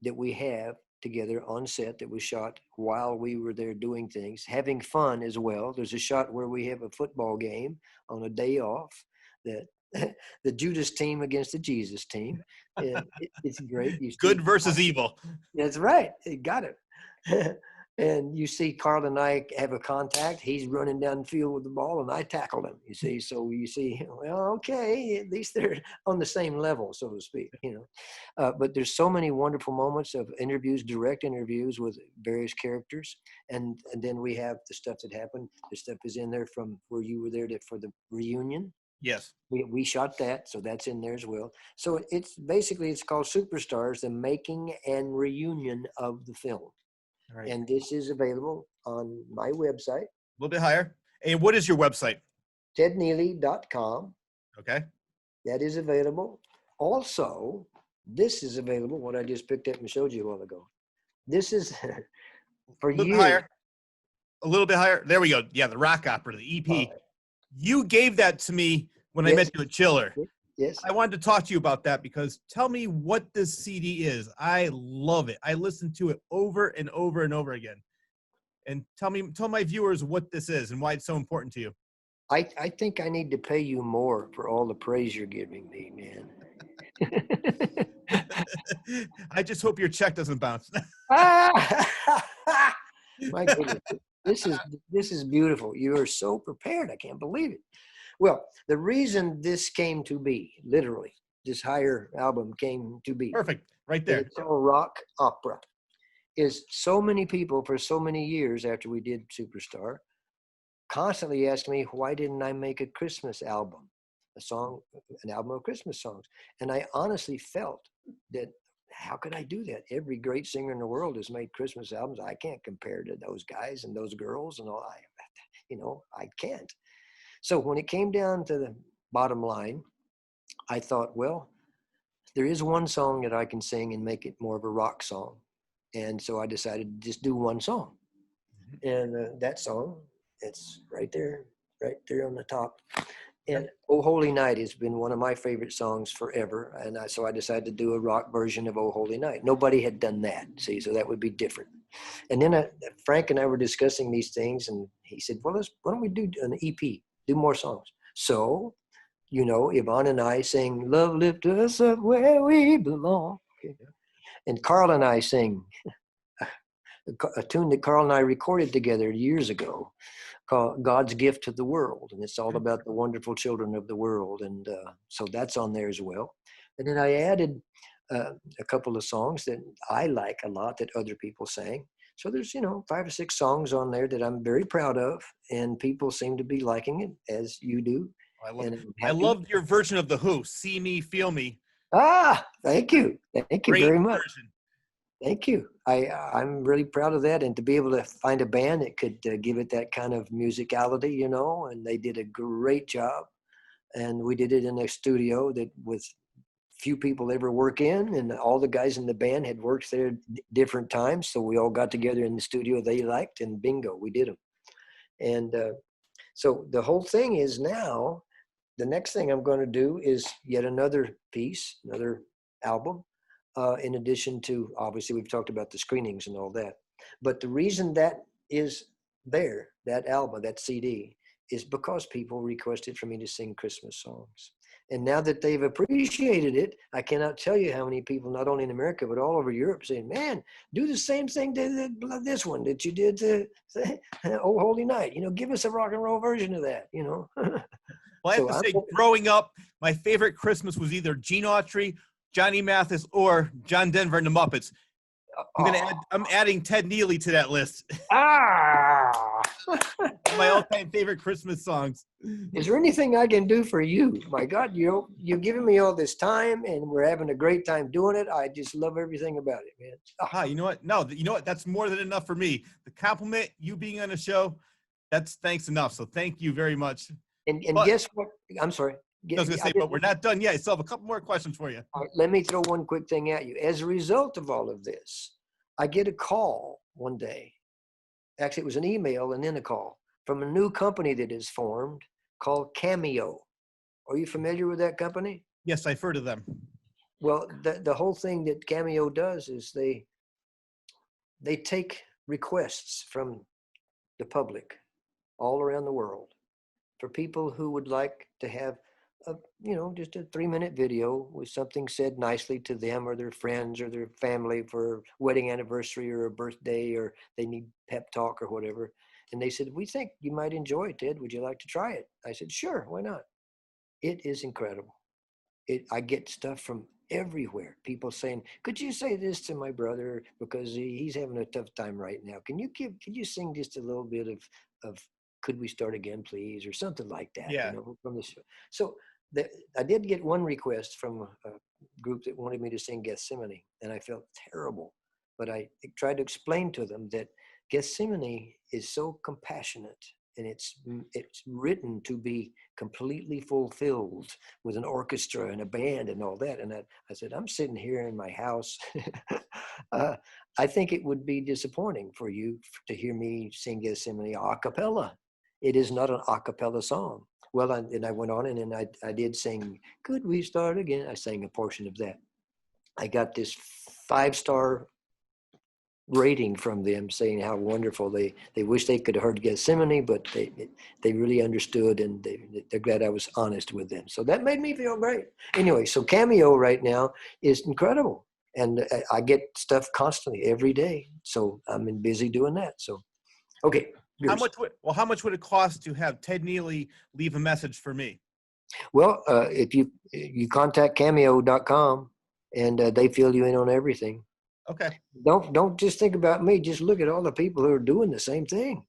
that we have together on set that was shot while we were there doing things, having fun as well. There's a shot where we have a football game on a day off, that the Judas team against the Jesus team. It's great.
Good versus evil.
That's right. You got it. And you see Carl and I have a contact. He's running down the field with the ball and I tackled him, you see. So you see, well, okay, at least they're on the same level, so to speak, you know. But there's so many wonderful moments of interviews, direct interviews with various characters. And then we have the stuff that happened. The stuff is in there from where you were there for the reunion.
Yes.
We shot that, so that's in there as well. So it's called Superstars, the making and reunion of the film.
All right.
And this is available on my website.
A little bit higher. And what is your website?
tedneeley.com.
Okay.
That is available. Also, this is available, what I just picked up and showed you a while ago. This is for
A little bit
years.
higher. A little bit higher. There we go. Yeah, the rock opera, the EP. You gave that to me when I met you at Chiller.
Yes.
I wanted to talk to you about that because tell me what this CD is. I love it. I listen to it over and over and over again. And tell my viewers what this is and why it's so important to you.
I think I need to pay you more for all the praise you're giving me, man.
I just hope your check doesn't bounce.
My goodness, this is beautiful. You are so prepared. I can't believe it. Well, the reason this came to be, literally, this higher album came to be.
Perfect, right there.
It's called rock opera. Is so many people for so many years after we did Superstar constantly asked me, why didn't I make a Christmas album, an album of Christmas songs? And I honestly felt that, how could I do that? Every great singer in the world has made Christmas albums. I can't compare to those guys and those girls and all. I can't. So when it came down to the bottom line, I thought, well, there is one song that I can sing and make it more of a rock song. And so I decided to just do one song. And that song, it's right there on the top. And Oh Holy Night has been one of my favorite songs forever. And so I decided to do a rock version of Oh Holy Night. Nobody had done that, see, so that would be different. And then Frank and I were discussing these things, and he said, well, why don't we do an EP, do more songs? So, Yvonne and I sing, Love Lift Us Up Where We Belong. Okay. And Carl and I sing a tune that Carl and I recorded together years ago called God's Gift to the World. And it's all about the wonderful children of the world. And so that's on there as well. And then I added a couple of songs that I like a lot that other people sang. So there's, 5 or 6 songs on there that I'm very proud of. And people seem to be liking it, as you do.
I loved your version of The Who, See Me, Feel Me.
Thank you. Thank you
Great
very much.
Version.
Thank you. I'm really proud of that, and to be able to find a band that could give it that kind of musicality, and they did a great job. And we did it in a studio that with few people ever work in, and all the guys in the band had worked there different times. So we all got together in the studio they liked, and bingo, we did them. And so the whole thing is now, the next thing I'm going to do is yet another piece, another album. In addition to, obviously, we've talked about the screenings and all that. But the reason that is there, that album, that CD, is because people requested for me to sing Christmas songs. And now that they've appreciated it, I cannot tell you how many people, not only in America, but all over Europe, saying, man, do the same thing to this one that you did to Oh Holy Night. Give us a rock and roll version of that,
Well, I have to say, growing up, my favorite Christmas was either Gene Autry, Johnny Mathis, or John Denver and the Muppets. I'm adding Ted Neeley to that list. My all-time favorite Christmas songs.
Is there anything I can do for you? My God, you're giving me all this time, and we're having a great time doing it. I just love everything about it, man.
You know what? No, you know what? That's more than enough for me. The compliment, you being on the show, that's thanks enough. So thank you very much.
And guess what? I'm sorry.
I was going to say, but we're not done yet. I still have a couple more questions for you.
All right, let me throw one quick thing at you. As a result of all of this, I get a call one day. Actually, it was an email and then a call from a new company that is formed called Cameo. Are you familiar with that company?
Yes, I've heard of them.
Well, the whole thing that Cameo does is they take requests from the public all around the world for people who would like to have just a 3-minute video with something said nicely to them or their friends or their family for a wedding anniversary or a birthday, or they need pep talk or whatever. And they said, we think you might enjoy it, Ted. Would you like to try it? I said, sure, why not? It is incredible. I get stuff from everywhere. People saying, could you say this to my brother because he's having a tough time right now? Can you sing just a little bit of Could We Start Again, Please? Or something like that,
yeah.
From the show. So I did get one request from a group that wanted me to sing Gethsemane, and I felt terrible. But I tried to explain to them that Gethsemane is so compassionate and it's written to be completely fulfilled with an orchestra and a band and all that. And I said, I'm sitting here in my house. I think it would be disappointing for you to hear me sing Gethsemane a cappella. It is not an a cappella song. Well, and I went on and I did sing, Could We Start Again? I sang a portion of that. I got this 5-star rating from them saying how wonderful they wish they could have heard Gethsemane, but they really understood, and they're glad I was honest with them. So that made me feel great. Anyway, so Cameo right now is incredible, and I get stuff constantly every day. So I'm busy doing that. So, okay.
How much would it cost to have Ted Neeley leave a message for me?
Well, if you contact cameo.com and they fill you in on everything.
Okay.
Don't just think about me. Just look at all the people who are doing the same thing,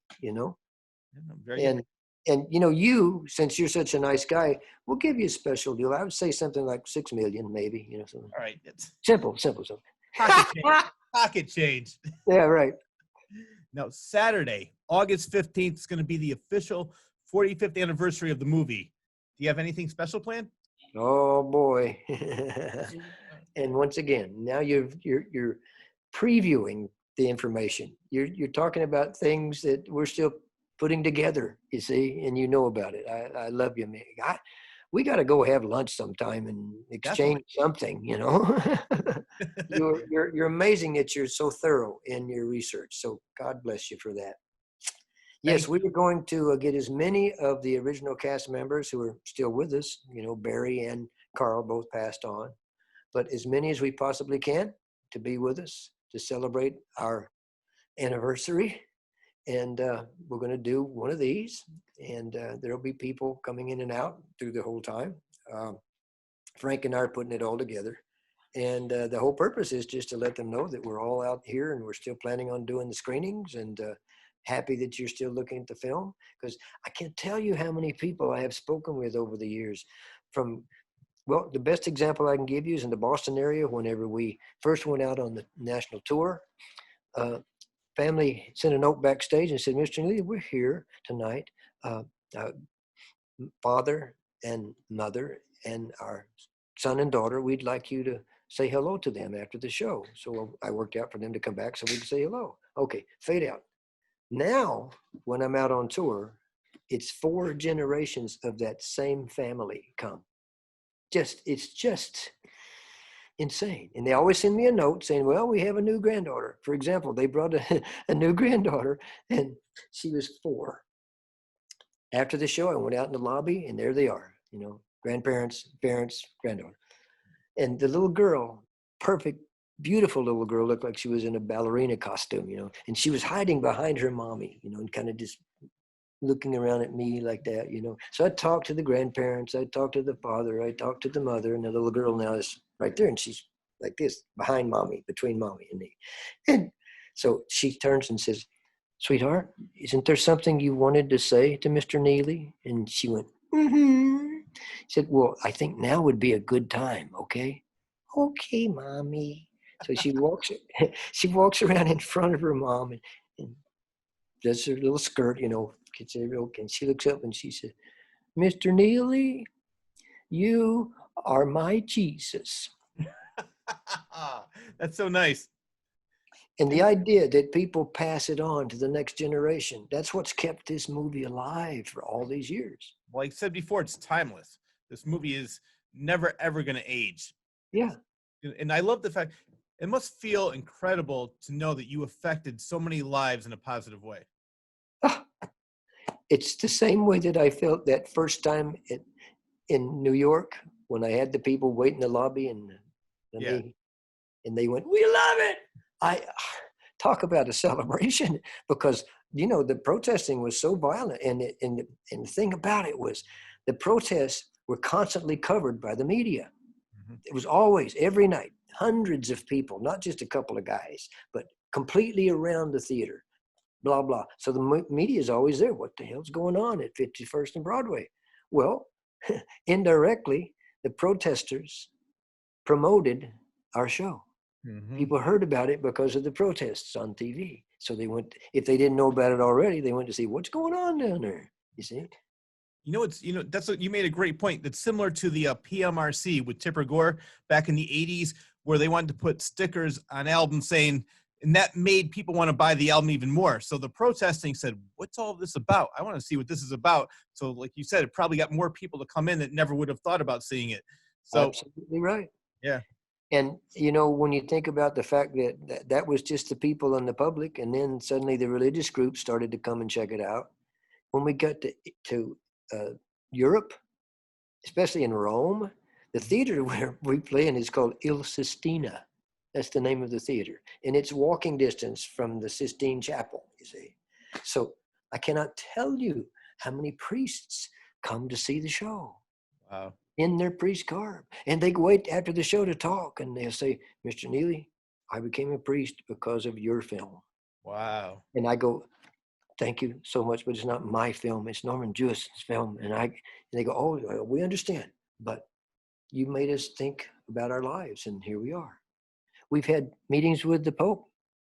Very good.
And you, since you're such a nice guy, we'll give you a special deal. I would say something like $6 million, maybe. Something.
All right. It's
Simple.
pocket change.
Yeah, right.
Now, Saturday, August 15th is going to be the official 45th anniversary of the movie. Do you have anything special planned?
Oh boy. And once again, now you're previewing the information. You're talking about things that we're still putting together, you see, and you know about it. I love you, man. We got to go have lunch sometime and exchange something, You're amazing that you're so thorough in your research. So God bless you for that. Yes, we were going to get as many of the original cast members who are still with us, Barry and Carl both passed on, but as many as we possibly can to be with us to celebrate our anniversary. And we're going to do one of these, and there'll be people coming in and out through the whole time. Frank and I are putting it all together. And the whole purpose is just to let them know that we're all out here and we're still planning on doing the screenings, and happy that you're still looking at the film, because I can't tell you how many people I have spoken with over the years. Well, the best example I can give you is in the Boston area. Whenever we first went out on the national tour, family sent a note backstage and said, Mr. Neeley, we're here tonight. Father and mother and our son and daughter, we'd like you to say hello to them after the show. So I worked out for them to come back so we could say hello. Okay, fade out. Now, when I'm out on tour, it's 4 generations of that same family come. It's just insane. And they always send me a note saying, well, we have a new granddaughter. For example, they brought a new granddaughter, and she was 4. After the show, I went out in the lobby, and there they are, grandparents, parents, granddaughter. And the little girl, perfect, beautiful little girl, looked like she was in a ballerina costume, and she was hiding behind her mommy, and kind of just looking around at me like that, So I talked to the grandparents, I talked to the father, I talked to the mother, and the little girl now is right there, and she's like this, behind mommy, between mommy and me. And so she turns and says, sweetheart, isn't there something you wanted to say to Mr. Neeley? And she went, mm-hmm. She said, well, I think now would be a good time, okay? Okay, mommy. So she walks around in front of her mom and does her little skirt, gets every okay. And she looks up and she said, Mr. Neeley, you are my Jesus.
That's so nice.
And the idea that people pass it on to the next generation, that's what's kept this movie alive for all these years.
Like I said before, it's timeless. This movie is never, ever going to age.
Yeah.
And I love the fact, it must feel incredible to know that you affected so many lives in a positive way.
It's the same way that I felt that first time in New York when I had the people wait in the lobby and they went, we love it. I talk about a celebration, because, the protesting was so violent. And the thing about it was the protests were constantly covered by the media. Mm-hmm. It was always, every night, hundreds of people, not just a couple of guys, but completely around the theater, blah, blah. So the media is always there. What the hell's going on at 51st and Broadway? Well, indirectly, the protesters promoted our show. Mm-hmm. People heard about it because of the protests on TV. So they went, if they didn't know about it already, they went to see what's going on down there. You see?
That's what you made a great point. That's similar to the PMRC with Tipper Gore back in the 80s, where they wanted to put stickers on albums saying, and that made people want to buy the album even more. So the protesting said, what's all this about? I want to see what this is about. So like you said, it probably got more people to come in that never would have thought about seeing it. So
Absolutely right.
yeah.
And, when you think about the fact that was just the people and the public, and then suddenly the religious groups started to come and check it out. When we got to Europe, especially in Rome, the theater where we play in is called Il Sistina. That's the name of the theater. And it's walking distance from the Sistine Chapel, you see. So I cannot tell you how many priests come to see the show.
Wow.
In their priest garb. And they wait after the show to talk, and they'll say, Mr. Neeley, I became a priest because of your film.
Wow.
And I go, thank you so much, but it's not my film. It's Norman Jewison's film. And they go, oh, we understand, but you made us think about our lives, and here we are. We've had meetings with the Pope.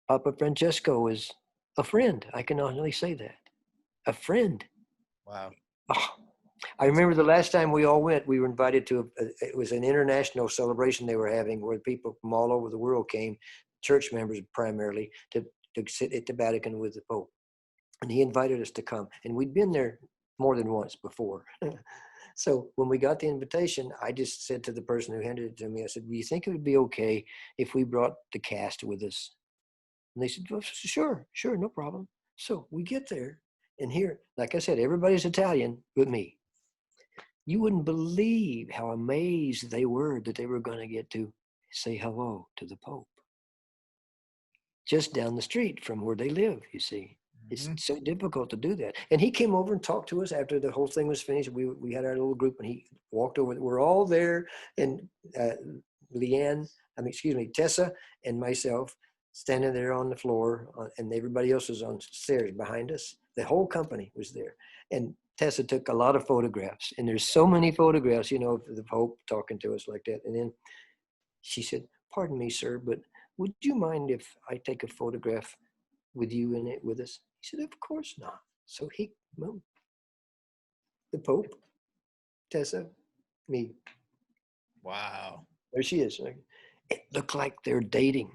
Papa Francesco is a friend. I can only say that. A friend.
Wow.
Oh, I remember the last time we all went, we were invited to, it was an international celebration they were having where people from all over the world came, church members primarily, to sit at the Vatican with the Pope. And he invited us to come. And we'd been there more than once before. So when we got the invitation, I just said to the person who handed it to me, I said, do you think it would be okay if we brought the cast with us? And they said, well, sure, no problem. So we get there, and here, like I said, everybody's Italian but me. You wouldn't believe how amazed they were that they were going to get to say hello to the Pope. Just down the street from where they live, you see. It's so difficult to do that. And he came over and talked to us after the whole thing was finished. We had our little group, and he walked over. We're all there, and Tessa and myself standing there on the floor, and everybody else was on stairs behind us. The whole company was there. And Tessa took a lot of photographs, and there's so many photographs, of the Pope talking to us like that. And then she said, pardon me, sir, but would you mind if I take a photograph with you in it with us? He said, of course not. So he moved. The Pope, Tessa, me.
Wow.
There she is. It looked like they're dating.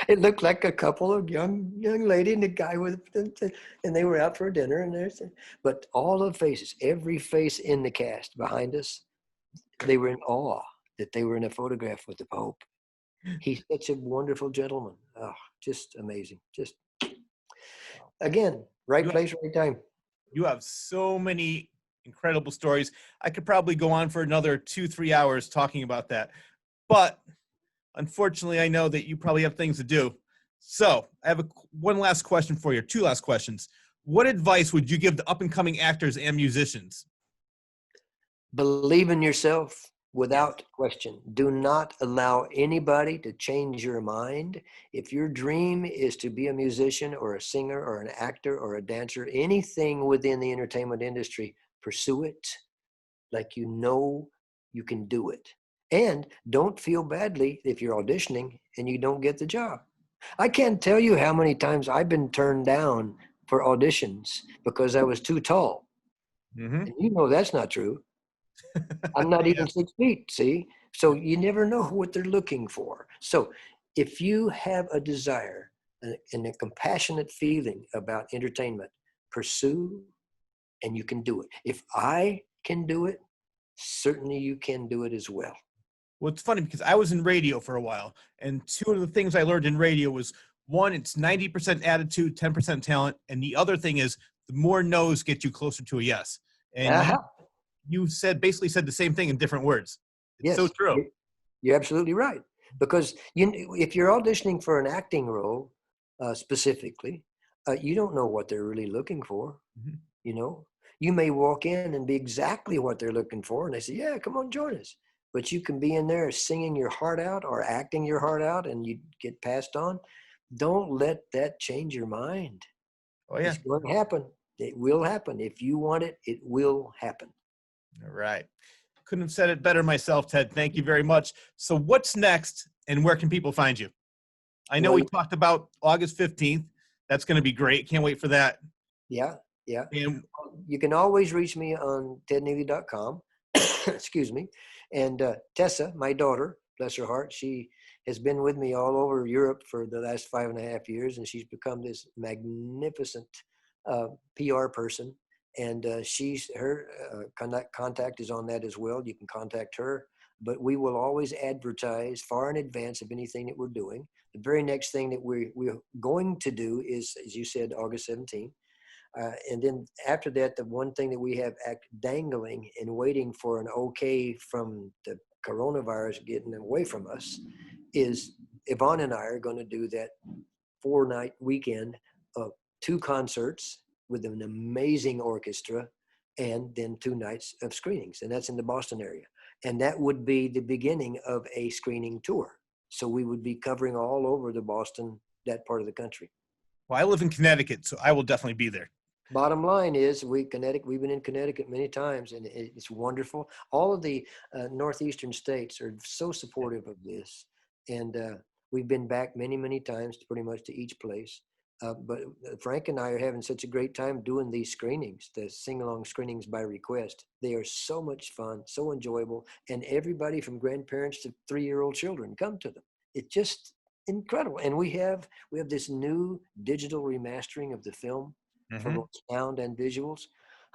It looked like a couple of young lady and a guy and they were out for dinner, but all the faces, every face in the cast behind us, they were in awe that they were in a photograph with the Pope. He's such a wonderful gentleman. Oh, just amazing. Just, again, right place, right time.
You have so many incredible stories. I could probably go on for another 2-3 hours talking about that. But unfortunately, I know that you probably have things to do. So I have one last question for you, 2 last questions. What advice would you give to up-and-coming actors and musicians?
Believe in yourself. Without question. Do not allow anybody to change your mind. If your dream is to be a musician or a singer or an actor or a dancer, anything within the entertainment industry, pursue it like you know you can do it. And don't feel badly if you're auditioning and you don't get the job. I can't tell you how many times I've been turned down for auditions because I was too tall. And that's not true. I'm not even 6 feet, see? So you never know what they're looking for. So if you have a desire and a compassionate feeling about entertainment, pursue, and you can do it. If I can do it, certainly you can do it as well.
Well, it's funny because I was in radio for a while, and 2 of the things I learned in radio was, one, it's 90% attitude, 10% talent, and the other thing is the more no's get you closer to a yes. And you basically said the same thing in different words. It's so true.
You're absolutely right. Because if you're auditioning for an acting role specifically, you don't know what they're really looking for. You may walk in and be exactly what they're looking for, and they say, yeah, come on, join us. But you can be in there singing your heart out or acting your heart out, and you get passed on. Don't let that change your mind.
Oh, yeah.
It's going to happen. It will happen. If you want it, it will happen.
All right. Couldn't have said it better myself, Ted. Thank you very much. So what's next, and where can people find you? I know we talked about August 15th. That's going to be great. Can't wait for that.
Yeah.
And
You can always reach me on tedneeley.com. Excuse me. And Tessa, my daughter, bless her heart, she has been with me all over Europe for the last 5.5 years, and she's become this magnificent PR person. And her contact is on that as well. You can contact her, but we will always advertise far in advance of anything that we're doing. The very next thing that we're going to do is, as you said, August 17th. And then after that, the one thing that we have dangling and waiting for an okay from the coronavirus getting away from us is Yvonne and I are going to do that 4-night weekend of 2 concerts with an amazing orchestra and then 2 nights of screenings. And that's in the Boston area. And that would be the beginning of a screening tour. So we would be covering all over the Boston, that part of the country.
well, I live in Connecticut, so I will definitely be there.
Bottom line is we've been in Connecticut many times, and it's wonderful. All of the northeastern states are so supportive of this, and we've been back many, many times, pretty much to each place. But Frank and I are having such a great time doing these screenings, the sing-along screenings by request. They are so much fun, so enjoyable, and everybody from grandparents to 3-year-old children come to them. It's just incredible. And we have this new digital remastering of the film for both sound and visuals.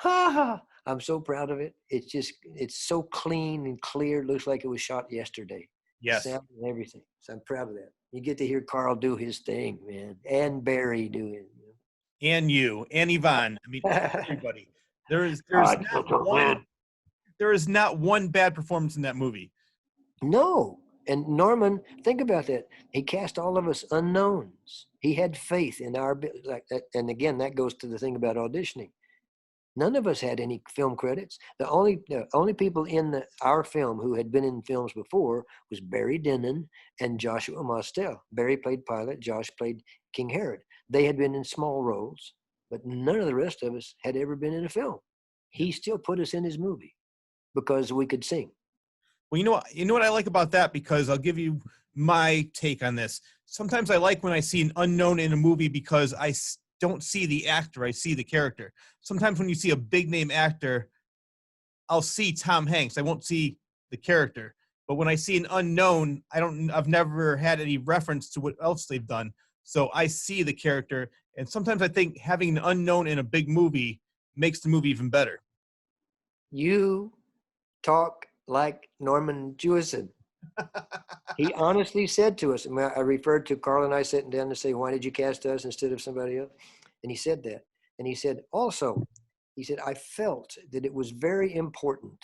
I'm so proud of it. It's so clean and clear. It looks like it was shot yesterday.
Yes.
Sound and everything. So I'm proud of that. You get to hear Carl do his thing, man, and Barry do it.
And you, and Yvonne. I mean, everybody. There's not one bad performance in that movie.
No. And Norman, think about that. He cast all of us unknowns. He had faith in our, like that. And again, that goes to the thing about auditioning. None of us had any film credits. The only people in our film who had been in films before was Barry Denon and Joshua Mostel. Barry played Pilate. Josh played King Herod. They had been in small roles, but none of the rest of us had ever been in a film. He still put us in his movie because we could sing.
Well, you know what I like about that, because I'll give you my take on this. Sometimes I like when I see an unknown in a movie because I don't see the actor, I see the character. Sometimes when you see a big name actor, I'll see Tom Hanks, I won't see the character. But when I see an unknown, I've never had any reference to what else they've done. So I see the character, and sometimes I think having an unknown in a big movie makes the movie even better.
You talk like Norman Jewison. He honestly said to us, I referred to Carl and I sitting down to say, why did you cast us instead of somebody else? And he said that. And he said, I felt that it was very important,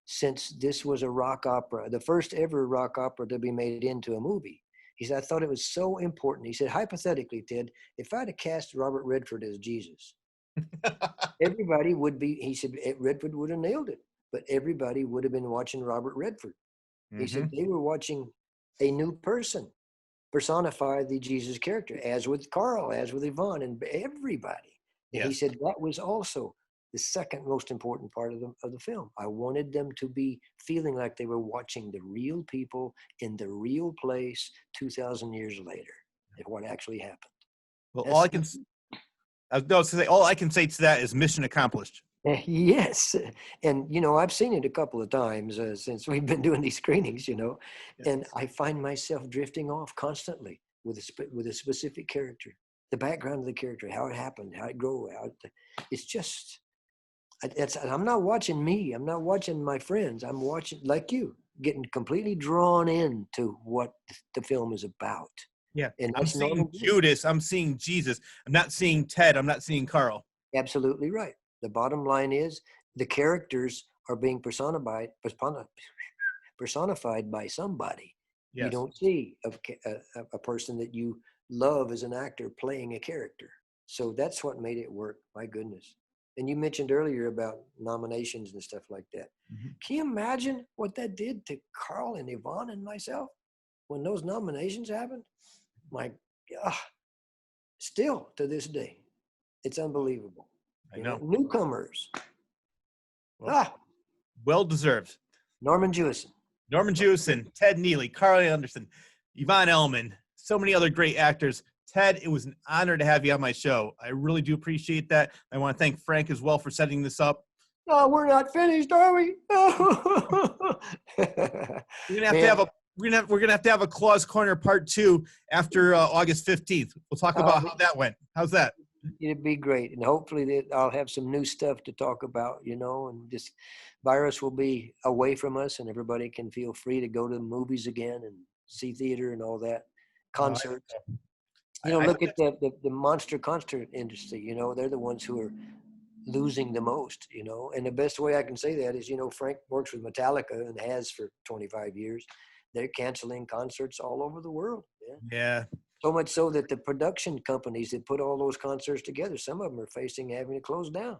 since this was a rock opera, the first ever rock opera to be made into a movie. He said, I thought it was so important. He said, hypothetically, Ted, if I'd have cast Robert Redford as Jesus, everybody would be, he said, Redford would have nailed it. But everybody would have been watching Robert Redford. He said they were watching a new person personify the Jesus character, as with Carl, as with Yvonne, and everybody. And he said that was also the second most important part of the film. I wanted them to be feeling like they were watching the real people in the real place 2,000 years later, and what actually happened.
Well, all I can say to that is mission accomplished.
Yes. And, I've seen it a couple of times since we've been doing these screenings, and I find myself drifting off constantly with a specific character, the background of the character, how it happened, how it grew out. It's just, I'm not watching me. I'm not watching my friends. I'm watching, like you, getting completely drawn into what the film is about.
Yeah.
And
I'm seeing Judas. I'm seeing Jesus. I'm not seeing Ted. I'm not seeing Carl.
Absolutely right. The bottom line is the characters are being personified by somebody.
Yes.
You don't see a person that you love as an actor playing a character. So that's what made it work. My goodness. And you mentioned earlier about nominations and stuff like that. Can you imagine what that did to Carl and Yvonne and myself when those nominations happened? My God. Still to this day, it's unbelievable.
I know.
Newcomers.
Well deserved.
Norman Jewison,
Ted Neeley, Carly Anderson, Yvonne Elliman, so many other great actors. Ted, it was an honor to have you on my show. I really do appreciate that. I want to thank Frank as well for setting this up.
No, we're not finished, are we?
We're gonna have to have a Claus Corner Part 2 after August 15th. We'll talk about how that went. How's that?
It'd be great, and hopefully I'll have some new stuff to talk about, and this virus will be away from us, and everybody can feel free to go to the movies again and see theater and all that, concerts. Look at the monster concert industry. They're the ones who are losing the most. And the best way I can say that is, Frank works with Metallica and has for 25 years. They're canceling concerts all over the world.
Yeah.
So much so that the production companies that put all those concerts together, some of them are having to close down.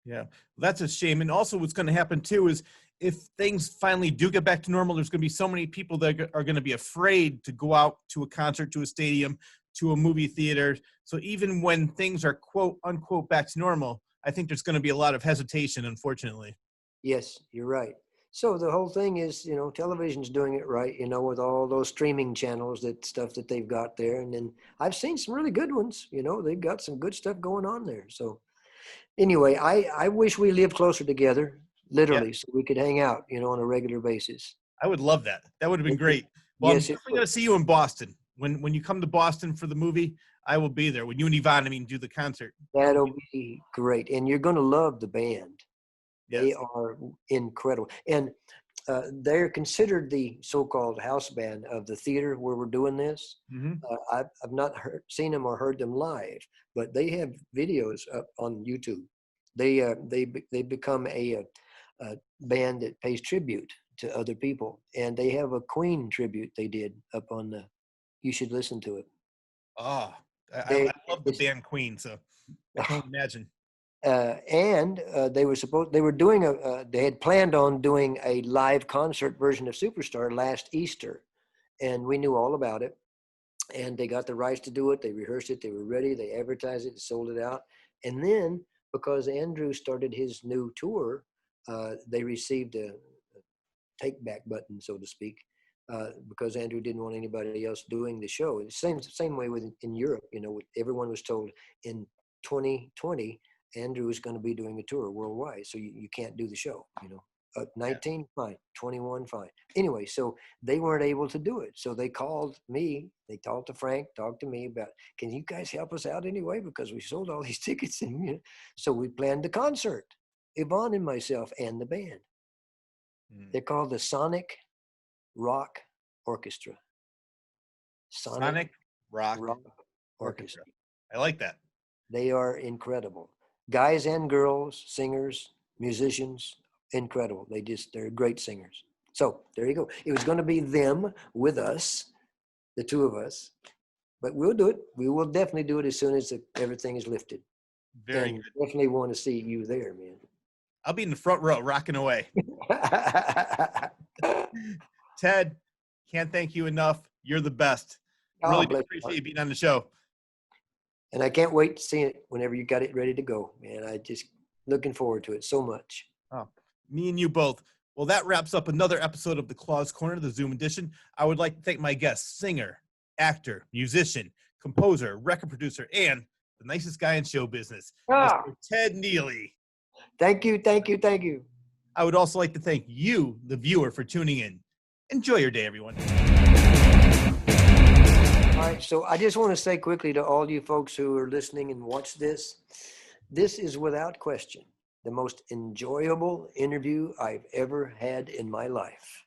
Yeah, well, that's a shame. And also what's going to happen too is if things finally do get back to normal, there's going to be so many people that are going to be afraid to go out to a concert, to a stadium, to a movie theater. So even when things are quote unquote back to normal, I think there's going to be a lot of hesitation, unfortunately.
Yes, you're right. So the whole thing is, television's doing it right, with all those streaming channels, that they've got there. And then I've seen some really good ones, they've got some good stuff going on there. So anyway, I wish we lived closer together, literally, so we could hang out, on a regular basis.
I would love that. That would have been great. Well,
yes,
I'm definitely going to see you in Boston. When you come to Boston for the movie, I will be there. When you and Yvonne, do the concert.
That'll be great. And you're going to love the band.
Yes.
They are incredible. And they're considered the so-called house band of the theater where we're doing this.
Mm-hmm.
I've not seen them or heard them live, but they have videos up on YouTube. They become a band that pays tribute to other people. And they have a Queen tribute they did up on you should listen to it.
Oh, I love the band Queen, so I can't imagine.
And they had planned on doing a live concert version of Superstar last Easter, and we knew all about it. And they got the rights to do it. They rehearsed it. They were ready. They advertised it, sold it out. And then because Andrew started his new tour, they received a take back button, so to speak, because Andrew didn't want anybody else doing the show. The same way in Europe, everyone was told in 2020, Andrew is going to be doing a tour worldwide, so you can't do the show, 19, fine. 21, fine. Anyway, so they weren't able to do it. So they called me, they talked to Frank, talked to me about, can you guys help us out anyway? Because we sold all these tickets. And so we planned the concert, Yvonne and myself and the band. They're called the Sonic Rock Orchestra.
Sonic Rock Orchestra. I like that.
They are incredible. Guys and girls, singers, musicians, incredible. They're great singers. So there you go. It was going to be them with us, the two of us, but we'll do it. We will definitely do it as soon as everything is lifted.
Very good.
Definitely want to see you there, man.
I'll be in the front row rocking away. Ted, can't thank you enough. You're the best. Really appreciate you being on the show.
And I can't wait to see it whenever you got it ready to go, man. I just looking forward to it so much.
Oh, me and you both. Well, that wraps up another episode of the Claus Corner, the Zoom edition. I would like to thank my guests, singer, actor, musician, composer, record producer, and the nicest guy in show business, Mr. Ted Neeley.
Thank you, thank you, thank you.
I would also like to thank you, the viewer, for tuning in. Enjoy your day, everyone.
All right, so I just want to say quickly to all you folks who are listening and watch this, this is without question the most enjoyable interview I've ever had in my life.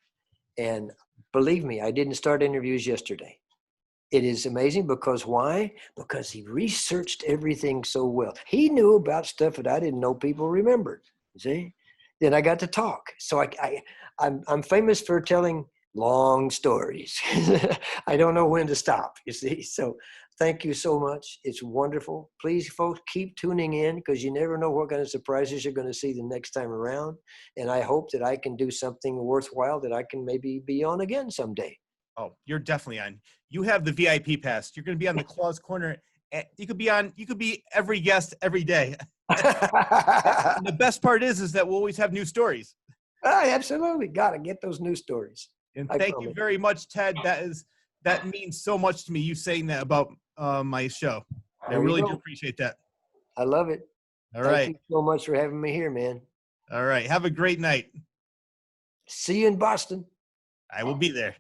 And believe me, I didn't start interviews yesterday. It is amazing because why? Because he researched everything so well. He knew about stuff that I didn't know people remembered. See? Then I got to talk. So I'm famous for telling long stories. I don't know when to stop, you see. So thank you so much. It's wonderful. Please, folks, keep tuning in because you never know what kind of surprises you're going to see the next time around. And I hope that I can do something worthwhile that I can maybe be on again someday.
Oh, you're definitely on. You have the VIP pass. You're going to be on the Claus Corner. You could be every guest every day. And the best part is that we'll always have new stories.
Absolutely. Got to get those new stories.
And thank you very much, Ted. that means so much to me, you saying that about my show. I
There you
really
go.
do appreciate that.
I love it.
All
Thank
right.
you so much for having me here, man.
All right. Have a great night.
See you in Boston.
I will be there.